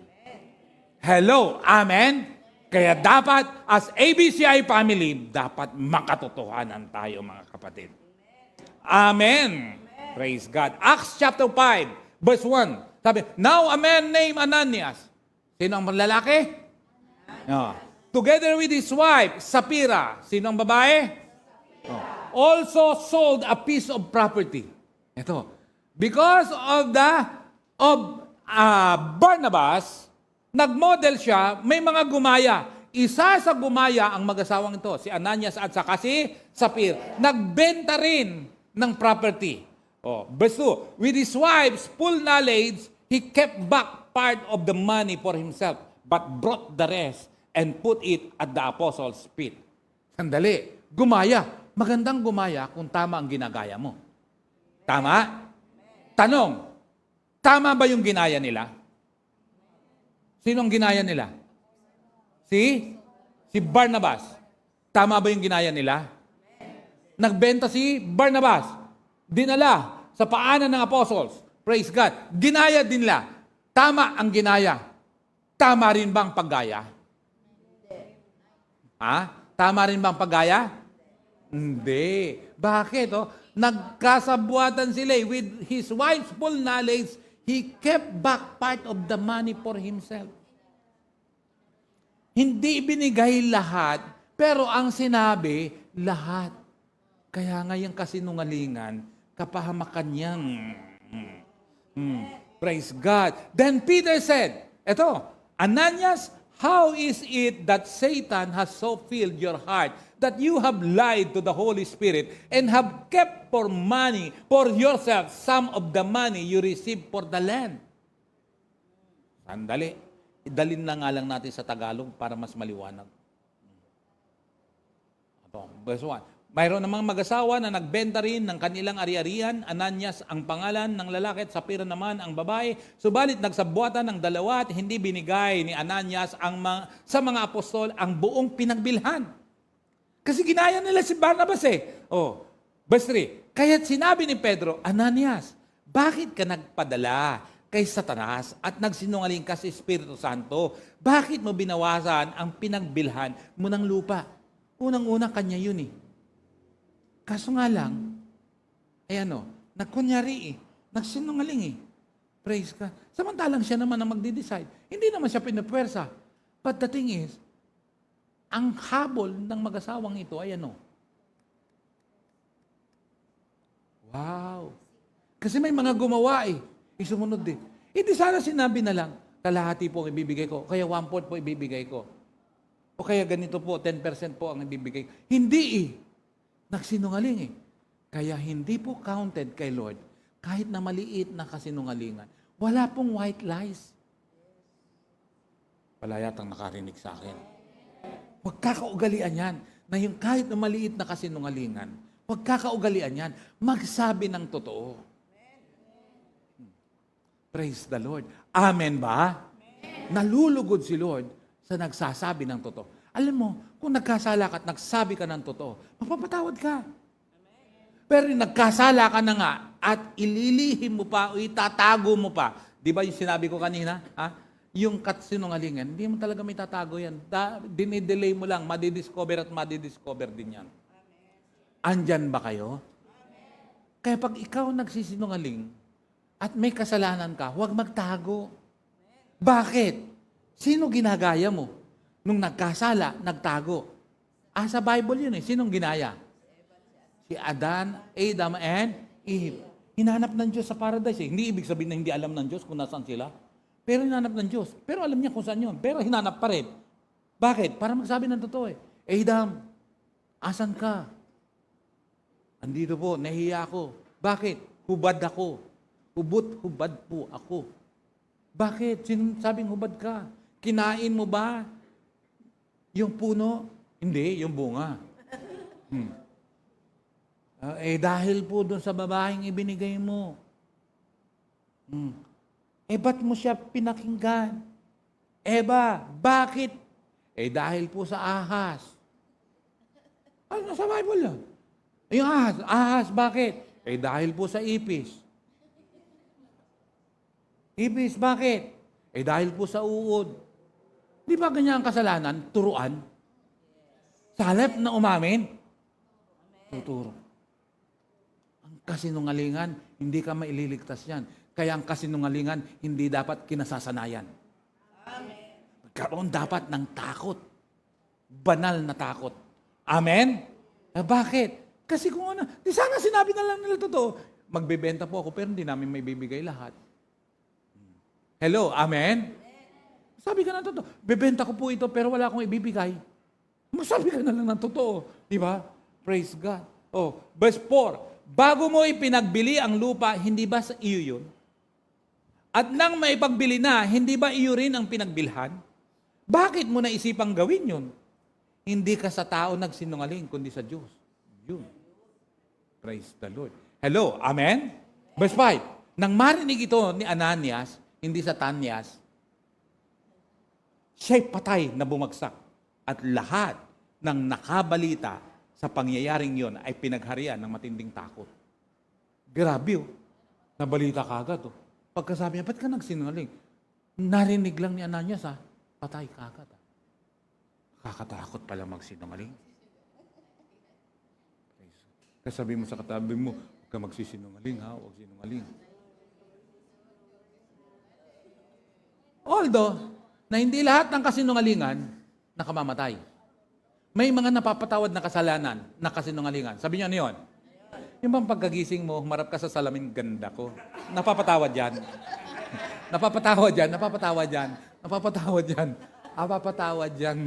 S1: Hello? Amen? Kaya dapat, as ABCI family, dapat makatotohanan tayo, mga kapatid. Amen? Praise God. Acts chapter 5, verse 1. Sabi, now a man named Ananias. Sino ang lalaki? Together with his wife, Sapphira. Sino ang babae? Also sold a piece of property. Ito. Because of Barnabas, nagmodel siya, may mga gumaya. Isa sa gumaya ang mag-asawang ito, si Ananias at saka si Sapphira. Nagbenta rin ng property. Verse 2, with his wife's full knowledge, he kept back part of the money for himself. but brought the rest and put it at the apostles' feet. Sandali, gumaya. Magandang gumaya kung tama ang ginagaya mo. Tama? Tanong, tama ba yung ginaya nila? Sino ang ginaya nila? Si Barnabas. Tama ba yung ginaya nila? Nagbenta si Barnabas. Dinala sa paanan ng apostles. Praise God. Ginaya din nila. Tama ang ginaya. Tama rin ba ang paggaya? Ha? Tama rin ba ang paggaya? Hindi. Bakit? Oh? Nagkasabuatan sila eh. With his wife's full knowledge, he kept back part of the money for himself. Hindi binigay lahat, pero ang sinabi, lahat. Kaya nga yung kasinungalingan, kapahamakan niyang. Praise God. Then Peter said, eto, Ananias, how is it that Satan has so filled your heart that you have lied to the Holy Spirit and have kept for money, for yourself, some of the money you received for the land? Sandali. Idalin na nga lang natin sa Tagalog para mas maliwanag. Ito, verse 1. Mayroon namang mag-asawa na nagbenta rin ng kanilang ari-arian, Ananias ang pangalan ng lalaki at Sapira naman ang babae. Subalit nagsabuatan ng dalawa at hindi binigay ni Ananias sa mga apostol ang buong pinagbilhan. Kasi ginaya nila si Barnabas eh. Verse 3. Kaya't sinabi ni Pedro, Ananias, bakit ka nagpadala kay Satanas at nagsinungaling ka sa Espiritu Santo? Bakit mo binawasan ang pinagbilhan mo ng lupa? Unang-una kanya yun eh. Kaso nga lang, nagkunyari eh. Nagsinungaling eh. Praise God. Samantalang siya naman ang magde-decide. Hindi naman siya pinapwersa. But the thing is, ang habol ng mag-asawang ito ay Wow. Kasi may mga gumawa eh. Sumunod din. Hindi sana sinabi na lang, kalahati po ang ibibigay ko, kaya 1/4 po ibibigay ko. O kaya ganito po, 10% po ang ibibigay ko. Hindi eh. Nagsinungaling eh. Kaya hindi po counted kay Lord, kahit na maliit na kasinungalingan. Wala pong white lies. Wala yatang nakarinig sa akin. Huwag kakaugalian yan, na yung kahit na maliit na kasinungalingan, huwag kakaugalian yan, magsabi ng totoo. Praise the Lord. Amen ba? Amen. Nalulugod si Lord sa nagsasabi ng totoo. Alam mo, kung nagkasala ka at nagsabi ka ng totoo, mapapatawad ka. Amen. Pero nagkasala ka na nga at ililihim mo pa o itatago mo pa. Di ba yung sinabi ko kanina? Yung kasinungalingan, hindi mo talaga may tatago yan. Dinidelay mo lang, madidiscover at madidiscover din yan. Amen. Andyan ba kayo? Amen. Kaya pag ikaw nagsisinungaling, at may kasalanan ka, huwag magtago. Bakit? Sino ginagaya mo? Nung nagkasala, nagtago. Sa Bible yun eh. Sinong ginaya? Si Adam and Eve. Hinanap ng Diyos sa paradise eh. Hindi ibig sabihin na hindi alam ng Diyos kung nasaan sila. Pero hinanap ng Diyos. Pero alam niya kung saan yun. Pero hinanap pa rin. Bakit? Para magsabi ng totoo eh. Adam, asan ka? Andito po, nahiya ako. Bakit? Hubad ako. Hubad po ako. Bakit? Sinasabing hubad ka? Kinain mo ba yung puno? Hindi, yung bunga. Dahil po doon sa babaeng ibinigay mo. Ba't mo siya pinakinggan? Bakit? Dahil po sa ahas. Nasa Bible yan. Yung ahas, bakit? Dahil po sa ipis. Ibis, bakit? Dahil po sa uod. Di ba ganyan ang kasalanan? Turuan? Sa halip na umamin? Tuturo. Ang kasinungalingan, hindi ka maililigtas yan. Kaya ang kasinungalingan, hindi dapat kinasasanayan. Magkaroon dapat ng takot. Banal na takot. Amen? Bakit? Kasi kung di sana sinabi na lang nila totoo, magbebenta po ako, pero hindi namin may bibigay lahat. Hello, amen? Sabi ka na totoo, bebenta ko po ito pero wala akong ibibigay. Masabi ka na lang ng totoo. Di ba? Praise God. Verse 4, bago mo ipinagbili ang lupa, hindi ba sa iyo yun? At nang maipagbili na, hindi ba iyo rin ang pinagbilhan? Bakit mo naisipang gawin yun? Hindi ka sa tao nagsinungaling, kundi sa Diyos. Yun. Praise the Lord. Hello, amen? Verse 5. Nang marinig ito ni Ananias, hindi sa Tanyas, siya'y patay na bumagsak. At lahat ng nakabalita sa pangyayaring yon ay pinagharian ng matinding takot. Grabe oh. Nabalita ka agad oh. Pagkasabi niya, ba't ka nagsinungaling? Narinig lang ni Ananias patay ka agad Kakatakot pala magsinungaling. Kasabi mo sa katabi mo, huwag ka magsisinungaling huwag sinungaling. Although, na hindi lahat ng kasinungalingan nakamamatay. May mga napapatawad na kasalanan na kasinungalingan. Sabi niyo ano yun? Yung bang pagkagising mo, humarap ka sa salamin, ganda ko. Napapatawad yan. Napapatawad yan, napapatawad yan, napapatawad yan, napapatawad yan.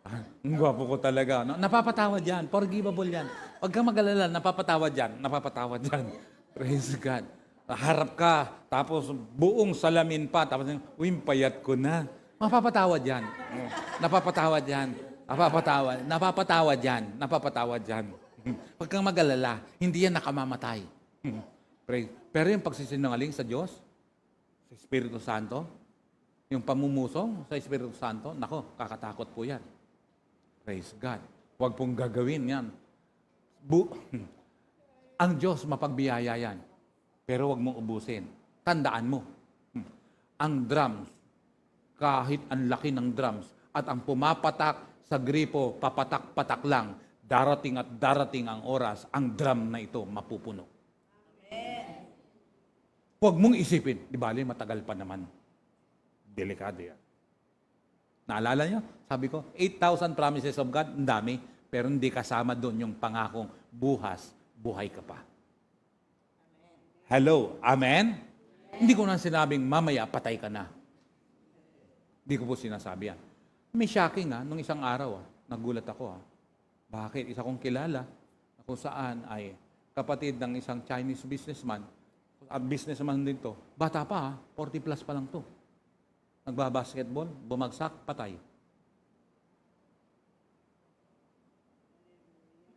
S1: Ang gwapo ko talaga. No? Napapatawad yan, forgivable yan. Huwag kang mag-alala, napapatawad yan, napapatawad yan. Praise God. Harap ka, tapos buong salamin pa, tapos, uy, payat ko na. Mapapatawad yan. Napapatawad yan. Napapatawad yan. Napapatawad yan. Huwag kang mag-alala, hindi yan nakamamatay. Pero yung pagsisinungaling sa Diyos, sa Espiritu Santo, yung pamumusong sa Espiritu Santo, nako, kakatakot po yan. Praise God. Huwag pong gagawin yan. Ang Diyos mapagbiyaya yan. Pero huwag mong ubusin. Tandaan mo, ang drums, kahit ang laki ng drums, at ang pumapatak sa gripo, papatak-patak lang, darating at darating ang oras, ang drum na ito mapupuno. Huwag mong isipin, di bali, matagal pa naman. Delikado yan. Naalala nyo? Sabi ko, 8,000 promises of God, ang dami, pero hindi kasama doon yung pangakong buhay ka pa. Hello, amen? Hindi ko na sinabing, mamaya, patay ka na. Hindi ko po sinasabi yan. May shocking nung isang araw, nagulat ako. Bakit? Isa kong kilala, na kung saan ay kapatid ng isang Chinese businessman, businessman din to, bata pa 40 plus pa lang to. Nagbabasketball, bumagsak, patay.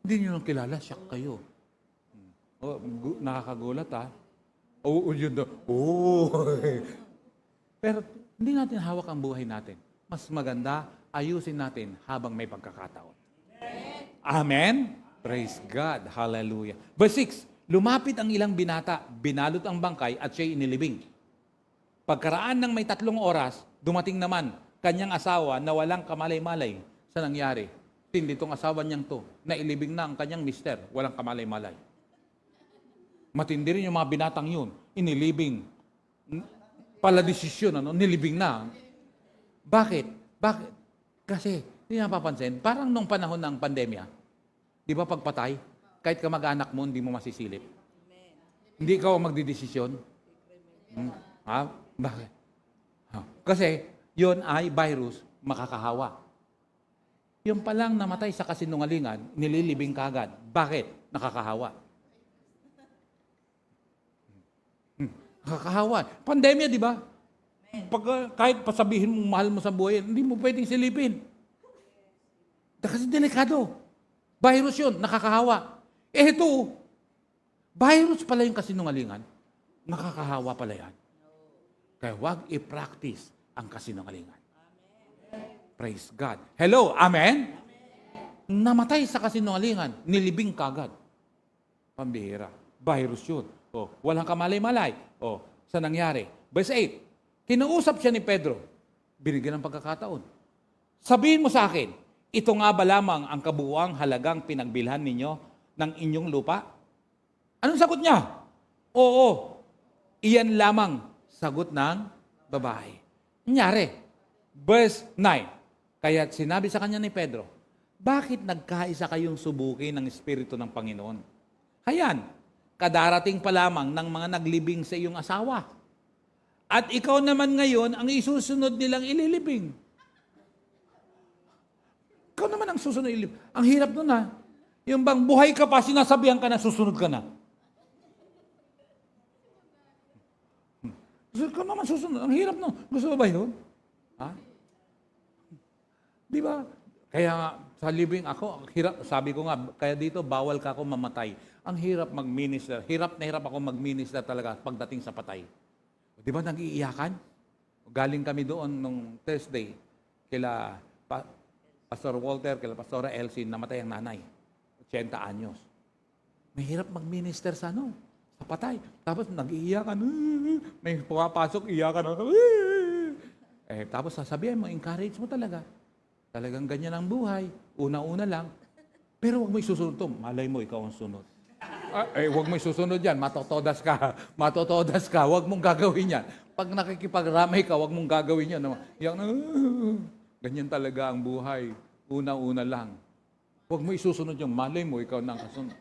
S1: Hindi nyo nang kilala, shock kayo. Nakakagulat Oo, yun daw. Pero hindi natin hawak ang buhay natin. Mas maganda, ayusin natin habang may pagkakataon. Amen? Praise God. Hallelujah. Verse 6, lumapit ang ilang binata, binalot ang bangkay at siya'y inilibing. Pagkaraan ng may 3 oras, dumating naman kanyang asawa na walang kamalay-malay sa nangyari. Hindi itong asawa niyang to, na ilibing na ang kanyang mister, walang kamalay-malay. Matindi rin yung mga binatang yun, inilibing. Pala desisyon, nilibing na. Bakit? Kasi, hindi napapansin, parang nung panahon ng pandemya, di ba pagpatay, kahit kamag-anak mo, hindi mo masisilip. Hindi ikaw ang magdidesisyon. Bakit? Kasi, yun ay virus, makakahawa. Yung palang namatay sa kasinungalingan, nililibing kagad. Bakit? Nakakahawa. Nakakahawa. Pandemya, di ba? Kahit pasabihin mo mahal mo sa buhay, hindi mo pwedeng silipin. Kasi delikado. Virus yun, nakakahawa. Ito, virus pala yung kasinungalingan, nakakahawa pala yan. Kaya huwag i-practice ang kasinungalingan. Praise God. Hello, amen? Namatay sa kasinungalingan, nilibing kagad. Pambihira. Virus yun. Walang kamalay-malay. Sa nangyari. Verse 8, kinausap siya ni Pedro. Binigyan ng pagkakataon. Sabihin mo sa akin, ito nga ba lamang ang kabuuang halagang pinagbilhan ninyo ng inyong lupa? Anong sagot niya? Oo. Iyan lamang sagot ng babae. Nangyari. Verse 9, kaya sinabi sa kanya ni Pedro, bakit nagkaisa kayong subukin ng Espiritu ng Panginoon? Hayan, kadarating pa lamang ng mga naglibing sa iyong asawa. At ikaw naman ngayon ang isusunod nilang ililibing. Ikaw naman ang susunod ililibing. Ang hirap nun Yung bang buhay ka pa, sinasabihan ka na, susunod ka na. Ikaw naman susunod. Ang hirap nun. Gusto mo ba yun? Di ba? Kaya nga, sa living ako, hirap, sabi ko nga, kaya dito, bawal ka ako mamatay. Ang hirap mag-minister. Hirap na hirap ako mag-minister talaga pagdating sa patay. Di ba nag-iiyakan? Galing kami doon nung Thursday, kila Pastor Walter, kila Pastora Elsie, namatay ang nanay. 80 anyos. Mahirap mag-minister sa sa patay. Tapos nag-iiyakan. May pumapasok, iyakan. Tapos sasabihin mo, encourage mo talaga. Talagang ganyan ang buhay. Una-una lang. Pero huwag mo isusunod to. Malay mo, ikaw ang sunod. Huwag mo isusunod yan. Matotodas ka. Matotodas ka. Huwag mong gagawin yan. Pag nakikipagramay ka, huwag mong gagawin yan. Ganyan talaga ang buhay. Una-una lang. Huwag mo isusunod yung malay mo, ikaw na ang kasunod.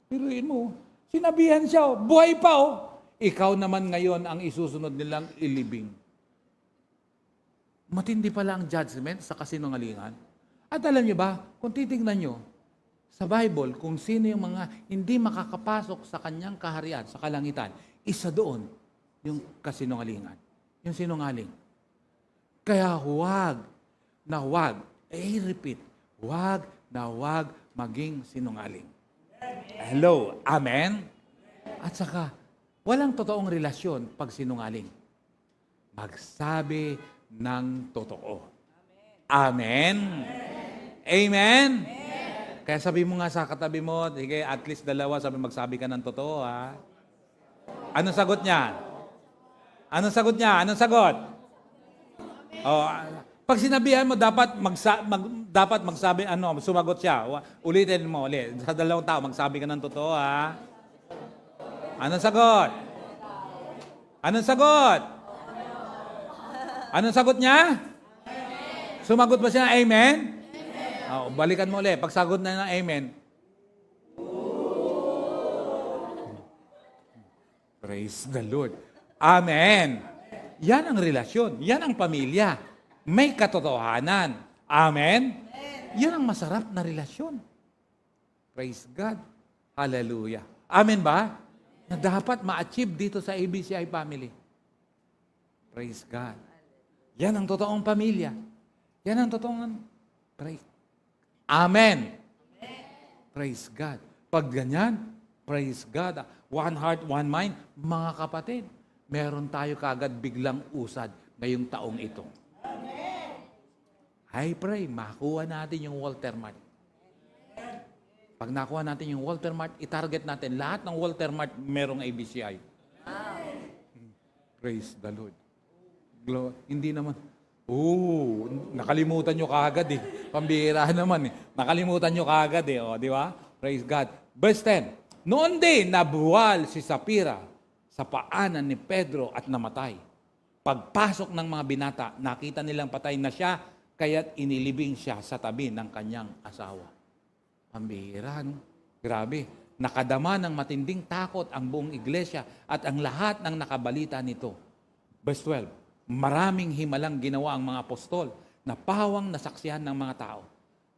S1: Piruin mo. Sinabihan siya, buhay pa Ikaw naman ngayon ang isusunod nilang ilibing. Matindi pala ang judgment sa kasinungalingan. At alam niyo ba, kung titingnan niyo, sa Bible, kung sino yung mga hindi makakapasok sa kanyang kaharian, sa kalangitan, isa doon yung kasinungalingan. Yung sinungaling. Kaya huwag, repeat, huwag maging sinungaling. Hello, amen? At saka, walang totoong relasyon pag sinungaling. Magsabi ng totoo. Amen? Amen? Kaya sabi mo nga sa katabi mo, sige, at least dalawa, magsabi ka ng totoo, ha? Anong sagot niya? Anong sagot? Pag sinabihan mo, dapat magsabi, sumagot siya. Ulitin mo, sa dalawang tao, magsabi ka ng totoo, ha? Anong sagot? Anong sagot niya? Sumagot ba siya ng amen? Balikan mo ulit. Pag sagot na ng amen, praise the Lord. Amen. Yan ang relasyon. Yan ang pamilya. May katotohanan. Amen? Yan ang masarap na relasyon. Praise God. Hallelujah. Amen ba? Na dapat ma-achieve dito sa ABCI family. Praise God. Yan ang totoong pamilya. Yan ang totoong praise. Amen. Praise God. Pag ganyan, praise God. One heart, one mind. Mga kapatid, meron tayo kagad biglang usad ngayong taong ito. I pray, makuha natin yung Walter Mart. Pag nakuha natin yung Walter Mart, itarget natin lahat ng Walter Mart merong ABCI. Praise the Lord. Hindi naman, nakalimutan nyo kaagad Pambihira naman Nakalimutan nyo kaagad di ba? Praise God. Verse 10, noon din nabuwal si Sapira sa paanan ni Pedro at namatay. Pagpasok ng mga binata, nakita nilang patay na siya, kaya't inilibing siya sa tabi ng kanyang asawa. Pambihira, Grabe. Nakadama ng matinding takot ang buong iglesia at ang lahat ng nakabalita nito. Verse 12, maraming himalang ginawa ang mga apostol na pawang nasaksihan ng mga tao.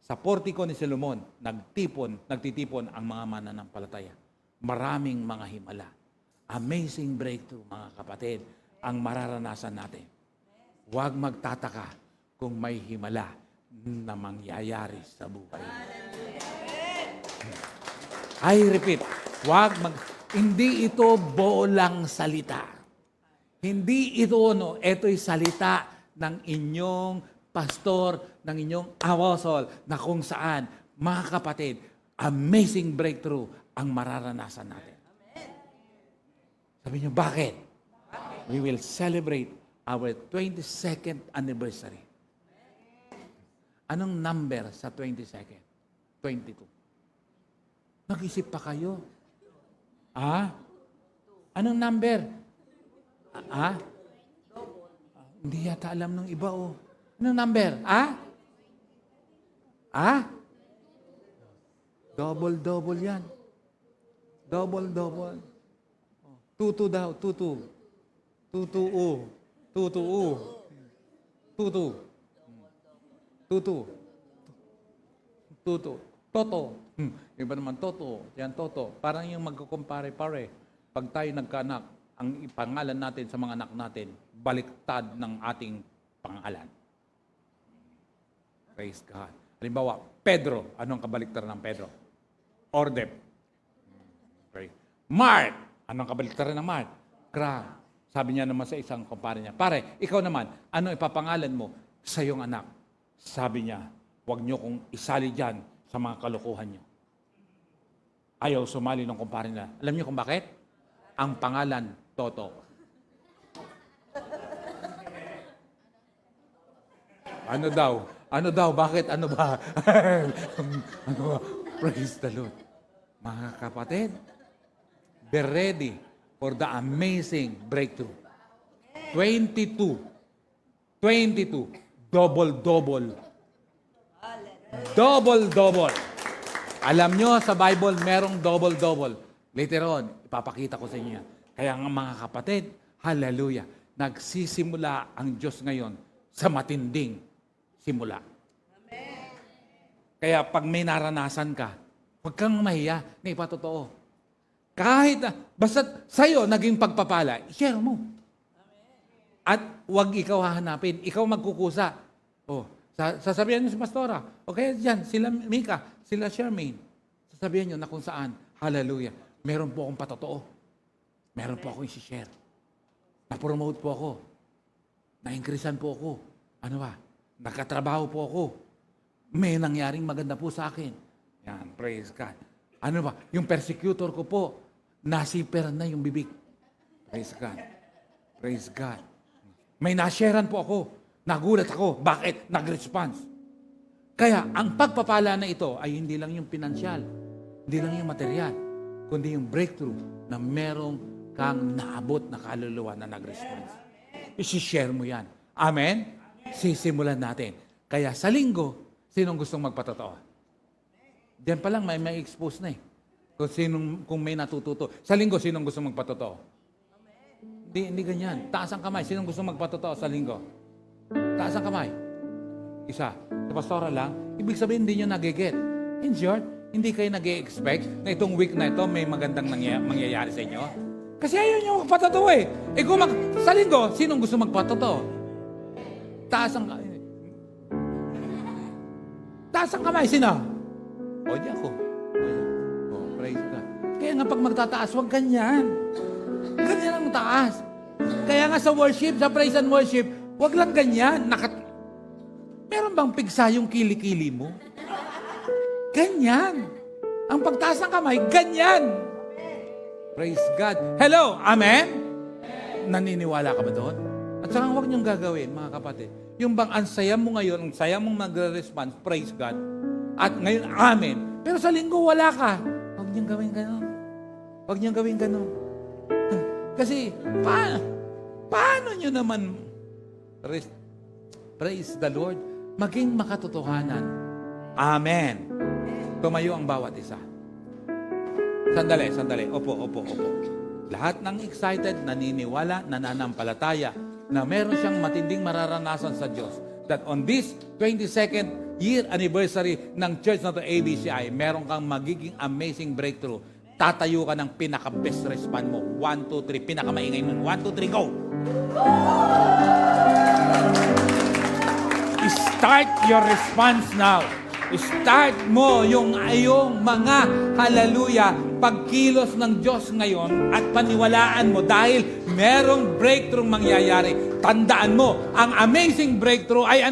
S1: Sa portiko ni Solomon, nagtitipon ang mga mananampalataya. Maraming mga himala. Amazing breakthrough, mga kapatid, ang mararanasan natin. Huwag magtataka kung may himala na mangyayari sa buhay. I repeat, hindi ito bolang salita. Hindi ito, ito'y salita ng inyong pastor, ng inyong apostle, na kung saan, mga kapatid, amazing breakthrough ang mararanasan natin. Sabi niyo, bakit? We will celebrate our 22nd anniversary. Anong number sa 22nd? 22. Nag-isip pa kayo? Anong number? Hindi yata alam ng iba Anong number? Double yan. Double. Tutu daw, tutu. Tutu. Toto. Iba naman toto. Yan toto. Parang yung magkukumpare-pare. Pag tayo nagkaanak, ang pangalan natin sa mga anak natin, baliktad ng ating pangalan. Praise God. Halimbawa, Pedro. Anong kabaliktaran ng Pedro? Ordep. Okay. Mark. Anong kabaliktaran ng Mark? Cram. Sabi niya naman sa isang kumpare niya, pare, ikaw naman, ano ipapangalan mo sa iyong anak? Sabi niya, huwag niyo kong isali dyan sa mga kalokohan niyo. Ayaw sumali ng kumpare niya. Alam niyo kung bakit? Ang pangalan, Toto. Ano daw? Ano daw? Bakit? Ano ba? Ano ba? Praise the Lord. Mga kapatid, be ready for the amazing breakthrough. 22. Double. Double. Alam nyo, sa Bible, merong double. Later on, ipapakita ko sa inyo yan. Kaya nga mga kapatid, hallelujah, nagsisimula ang Diyos ngayon sa matinding simula. Kaya pag may naranasan ka, huwag kang mahiya na ipatotoo. Kahit, basta sa'yo naging pagpapala, share mo. At huwag ikaw hahanapin, ikaw magkukusa. Sasabihan niyo si Pastora, okay, dyan, sila Mika, sila Charmaine. Sasabihan niyo na kung saan, hallelujah, meron po akong patotoo. Meron po akong isi-share. Na-promote po ako. Na-increasean po ako. Ano ba? Nakatrabaho po ako. May nangyaring maganda po sa akin. Yan, praise God. Ano ba? Yung persecutor ko po, nasiper na yung bibig. Praise God. Praise God. May nasharean po ako. Nagulat ako. Bakit? Nag-response. Kaya, ang pagpapala na ito ay hindi lang yung pinansyal, hindi lang yung material, kundi yung breakthrough na merong kang naabot na kaluluwa na nag-response. I-share mo yan. Amen? Sisimulan natin. Kaya sa linggo, sinong gustong magpatotoo? Diyan pa lang may expose na eh. Kung may natututo. Sa linggo, sinong gustong magpatotoo? Hindi ganyan. Taas ang kamay. Sinong gustong magpatotoo sa linggo? Taas ang kamay. Isa. Sa pastora lang, ibig sabihin hindi nyo nagiget. In short, hindi kayo nag-expect na itong week na ito may magandang mangyayari sa inyo. Kasi ayaw nyo magpatotoo eh. Kung sa linggo, sinong gusto magpatotoo? Taas ang kamay. Sino? O, di ako. Praise God. Kaya nga pag magtataas, huwag ganyan. Ganyan ang taas. Kaya nga sa worship, sa praise and worship, huwag lang ganyan. Meron bang pigsa yung kilikili mo? Ganyan. Ang pagtaas ng kamay, ganyan. Praise God. Hello, amen? Naniniwala ka ba doon? At saka huwag niyong gagawin, mga kapatid. Yung bang ang saya mo ngayon, ang saya mong magre-response, praise God. At ngayon, amen. Pero sa linggo, wala ka. Huwag niyong gawin gano'n. Huwag niyong gawin gano'n. Kasi, paano niyo naman, praise the Lord, maging makatotohanan? Amen. Tumayo ang bawat isa. Sandali. Opo. Lahat ng excited, naniniwala, nananampalataya na meron siyang matinding mararanasan sa Diyos. That on this 22nd year anniversary ng church na to ABCI, meron kang magiging amazing breakthrough. Tatayo ka ng pinaka-best response mo. 1, 2, 3. Pinakamaingay mo. 1, 2, 3, go! Start your response now. Start mo yung mga hallelujah, pagkilos ng Diyos ngayon at paniwalaan mo dahil merong breakthrough mangyayari. Tandaan mo, ang amazing breakthrough ay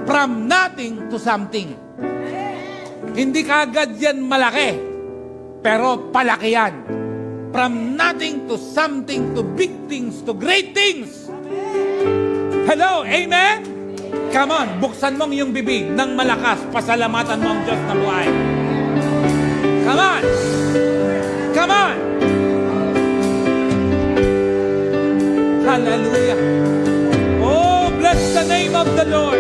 S1: from nothing to something. Hindi kaagad yan malaki, pero palaki yan. From nothing to something, to big things, to great things. Hello, amen? Come on, buksan mong iyong bibig ng malakas, pasalamatan mo ang Diyos na buhay. Come on! Come on! Hallelujah! Oh, bless the name of the Lord!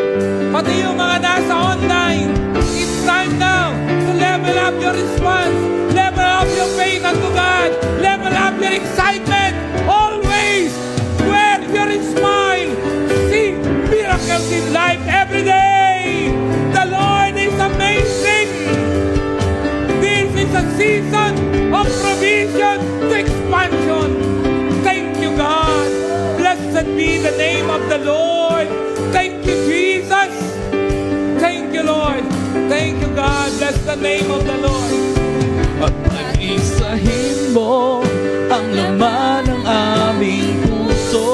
S1: Pati yung mga nasa online, it's time now to level up your response, level up your faith unto God, level up your excitement, always wear your smile, see miracles in life every day. The Lord is amazing. This is a season of provision to expansion. Thank you, God. Blessed be the name of the Lord. Thank you, Jesus. Thank you, Lord. the name of the Lord.
S2: At pag-isahin mo ang laman ng aming puso.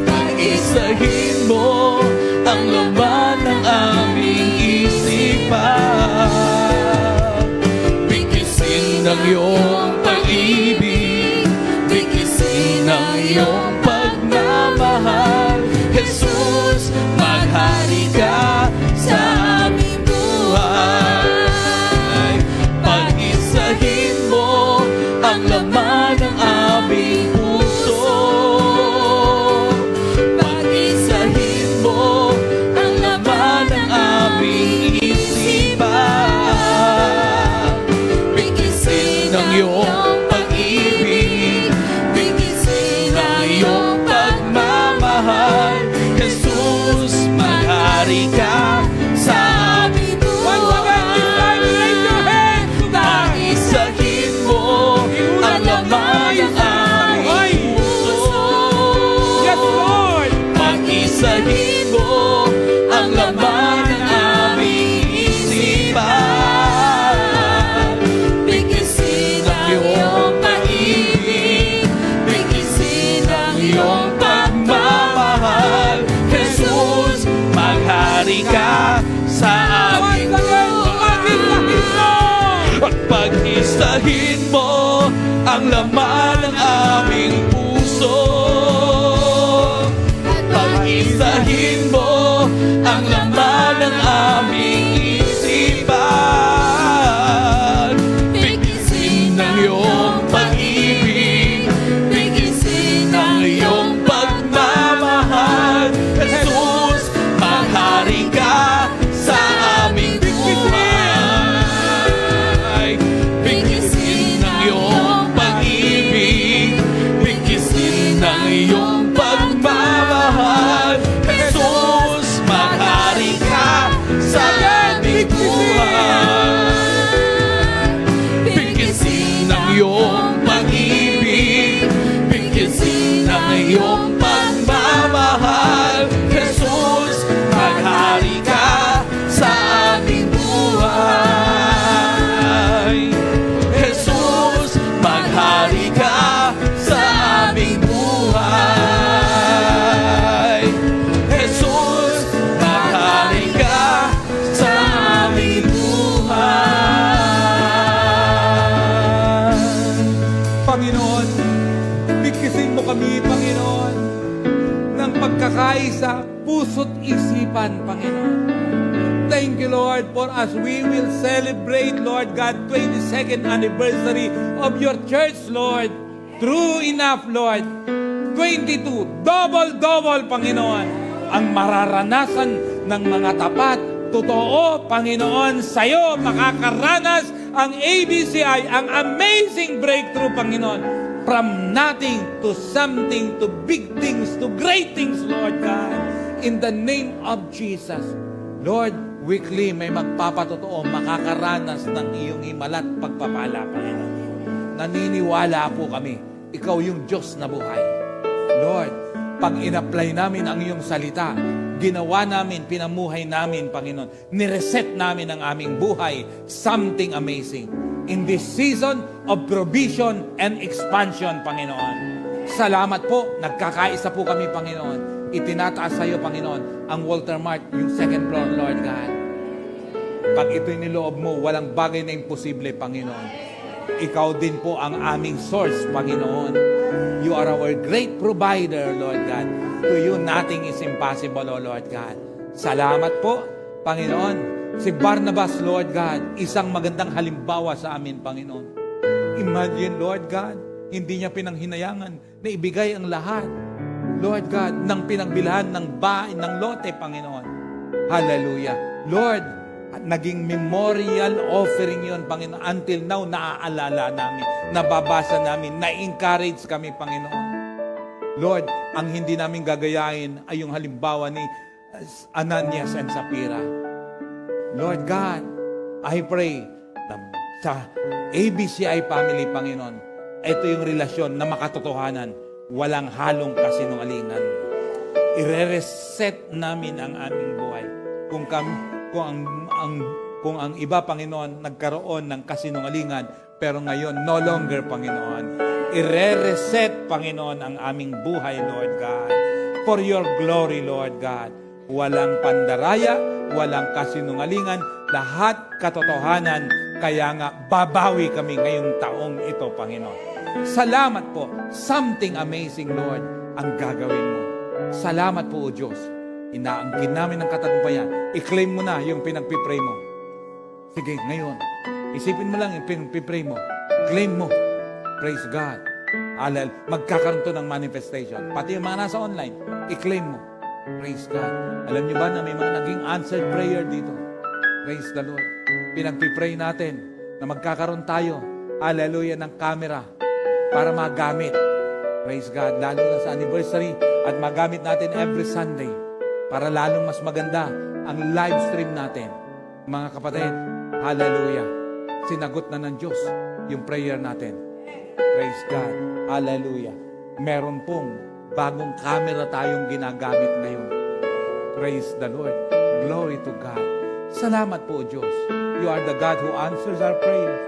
S2: Pag-isahin mo ang laman ng aming isipan. Bigkisin ng iyong pag-ibig, bigkisin ng iyong pagmamahal. Jesus, maghari ka sa aming buhay. Pag-isahin mo ang laman ng aming puso. Pag-isahin mo ang laman ng aming isipan. Bigkisin ng iyong pag-ibig, bigkisin ng iyong pagmamahal. Jesus, maghari ka sa aming
S1: Once again, this time, raise your hands to God.
S2: Pag-isahin mo ang laman ng aming puso.
S1: Yes, Lord.
S2: Pag-isahin mo ang laman ng aming isipan. Bigkisin ang iyong pag-ibig, bigkisin ang iyong pagmamahal. Jesus, maghari ka sa aming
S1: Once again, pag-isahin mo.
S2: at pag-isahin mo ang laman ng aming puso. Pag-isahin mo ang laman ng aming isipan. Bigkisin ng iyong pag-ibig, bigkisin ng iyong pagmamahal. Jesus, maghari ka sa aming buhay. Bigkisin ng iyong pag-ibig, bigkisin ng iyong pagmamahal. Jesus, maghari ka sa aming buhay. Bigkisin ng iyong pag-ibig, bigkisin ng iyong pagmamahal. Jesus, maghari ka sa aming buhay. Jesus, maghari ka sa aming buhay. Jesus, maghari ka sa aming buhay.
S1: Panginoon, bigkisin mo kami, Panginoon, ng pagkakaisa, puso't isipan, Panginoon. Thank you, Lord, for as we will celebrate, Lord God, 22nd anniversary of your church, Lord. True enough, Lord. 22, double-double, Panginoon, ang mararanasan ng mga tapat. Totoo, Panginoon, sa'yo makakaranas ang ABCI, ang amazing breakthrough, Panginoon. From nothing to something, to big things, to great things, Lord God. In the name of Jesus. Lord, weekly may magpapatotoo, makakaranas ng iyong himalat pagpapala, Panginoon. Naniniwala po kami, ikaw yung Diyos na buhay. Lord, pag in-apply namin ang iyong salita, ginawa namin, pinamuhay namin, Panginoon, nireset namin ang aming buhay, something amazing. In this season of provision and expansion, Panginoon. Salamat po, nagkakaisa po kami, Panginoon. Itinataas sa iyo, Panginoon, ang Walter Mart, yung second floor, Lord God. Pag ito'y niloob mo, walang bagay na imposible, Panginoon. Ikaw din po ang aming source, Panginoon. You are our great provider, Lord God. To you, nothing is impossible, O Lord God. Salamat po, Panginoon. Si Barnabas, Lord God, isang magandang halimbawa sa amin, Panginoon. Imagine, Lord God, hindi niya pinanghinayangan na ibigay ang lahat, Lord God, ng pinagbilhan ng bahay, ng lote, Panginoon. Hallelujah. Lord, naging memorial offering yon, Panginoon. Until now, naaalala namin, nababasa namin, na-encourage kami, Panginoon. Lord, ang hindi namin gagayahin ay yung halimbawa ni Ananias and Sapphira. Lord God, I pray na sa ABCI family, Panginoon, ito yung relasyon na makatotohanan, walang halong kasinungalingan. I-reset namin ang aming buhay. Kung Kung ang iba, Panginoon, nagkaroon ng kasinungalingan, pero ngayon, no longer, Panginoon. Ire-reset, Panginoon, ang aming buhay, Lord God. For your glory, Lord God. Walang pandaraya, walang kasinungalingan, lahat katotohanan. Kaya nga, babawi kami ngayong taong ito, Panginoon. Salamat po. Something amazing, Lord, ang gagawin mo. Salamat po, O Diyos. Inaangkin namin ang katagumpayan. I-claim mo na yung pinagpipray mo. Sige, ngayon, isipin mo lang yung pinagpipray mo. Claim mo. Praise God. Alal, magkakaroon to ng manifestation. Pati yung mga nasa online, i-claim mo. Praise God. Alam niyo ba na may mga naging answered prayer dito? Praise the Lord. Pinagpipray natin na magkakaroon tayo, hallelujah, ng camera para magamit. Praise God. Lalo na sa anniversary at magamit natin every Sunday para lalong mas maganda ang live stream natin. Mga kapatid, hallelujah. Sinagot na ng Diyos yung prayer natin. Praise God. Hallelujah. Meron pong bagong camera tayong ginagamit ngayon. Praise the Lord. Glory to God. Salamat po, Diyos. You are the God who answers our prayers.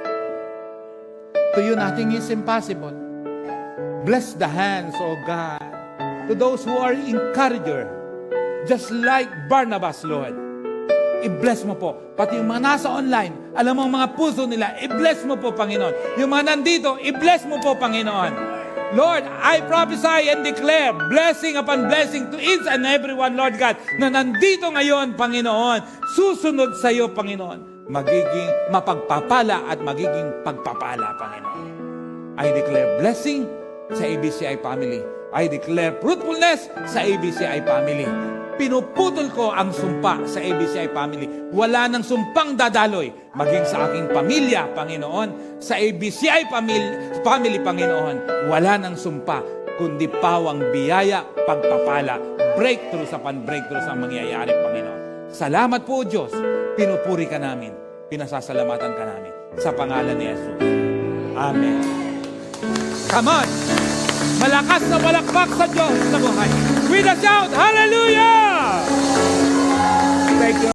S1: To you, nothing is impossible. Bless the hands, O God, to those who are encourager, just like Barnabas, Lord. I-bless mo po. Pati yung mga nasa online, alam mo ang mga puso nila, i-bless mo po, Panginoon. Yung mga nandito, i-bless mo po, Panginoon. Lord, I prophesy and declare blessing upon blessing to each and everyone, Lord God, na nandito ngayon, Panginoon, susunod sa iyo, Panginoon, magiging mapagpapala at magiging pagpapala, Panginoon. I declare blessing sa ABCI family. I declare fruitfulness sa ABCI family. Pinuputol ko ang sumpa sa ABCI family. Wala nang sumpang dadaloy maging sa aking pamilya, Panginoon. Sa ABCI family, Panginoon, wala nang sumpa, kundi pawang biyaya, pagpapala, breakthrough sa pan-breakthrough sa mangyayari, Panginoon. Salamat po, Diyos. Pinupuri ka namin. Pinasasalamatan ka namin. Sa pangalan ni Jesus. Amen. Come on! Malakas na palakpak sa Diyos sa buhay. With a shout, hallelujah! Thank you,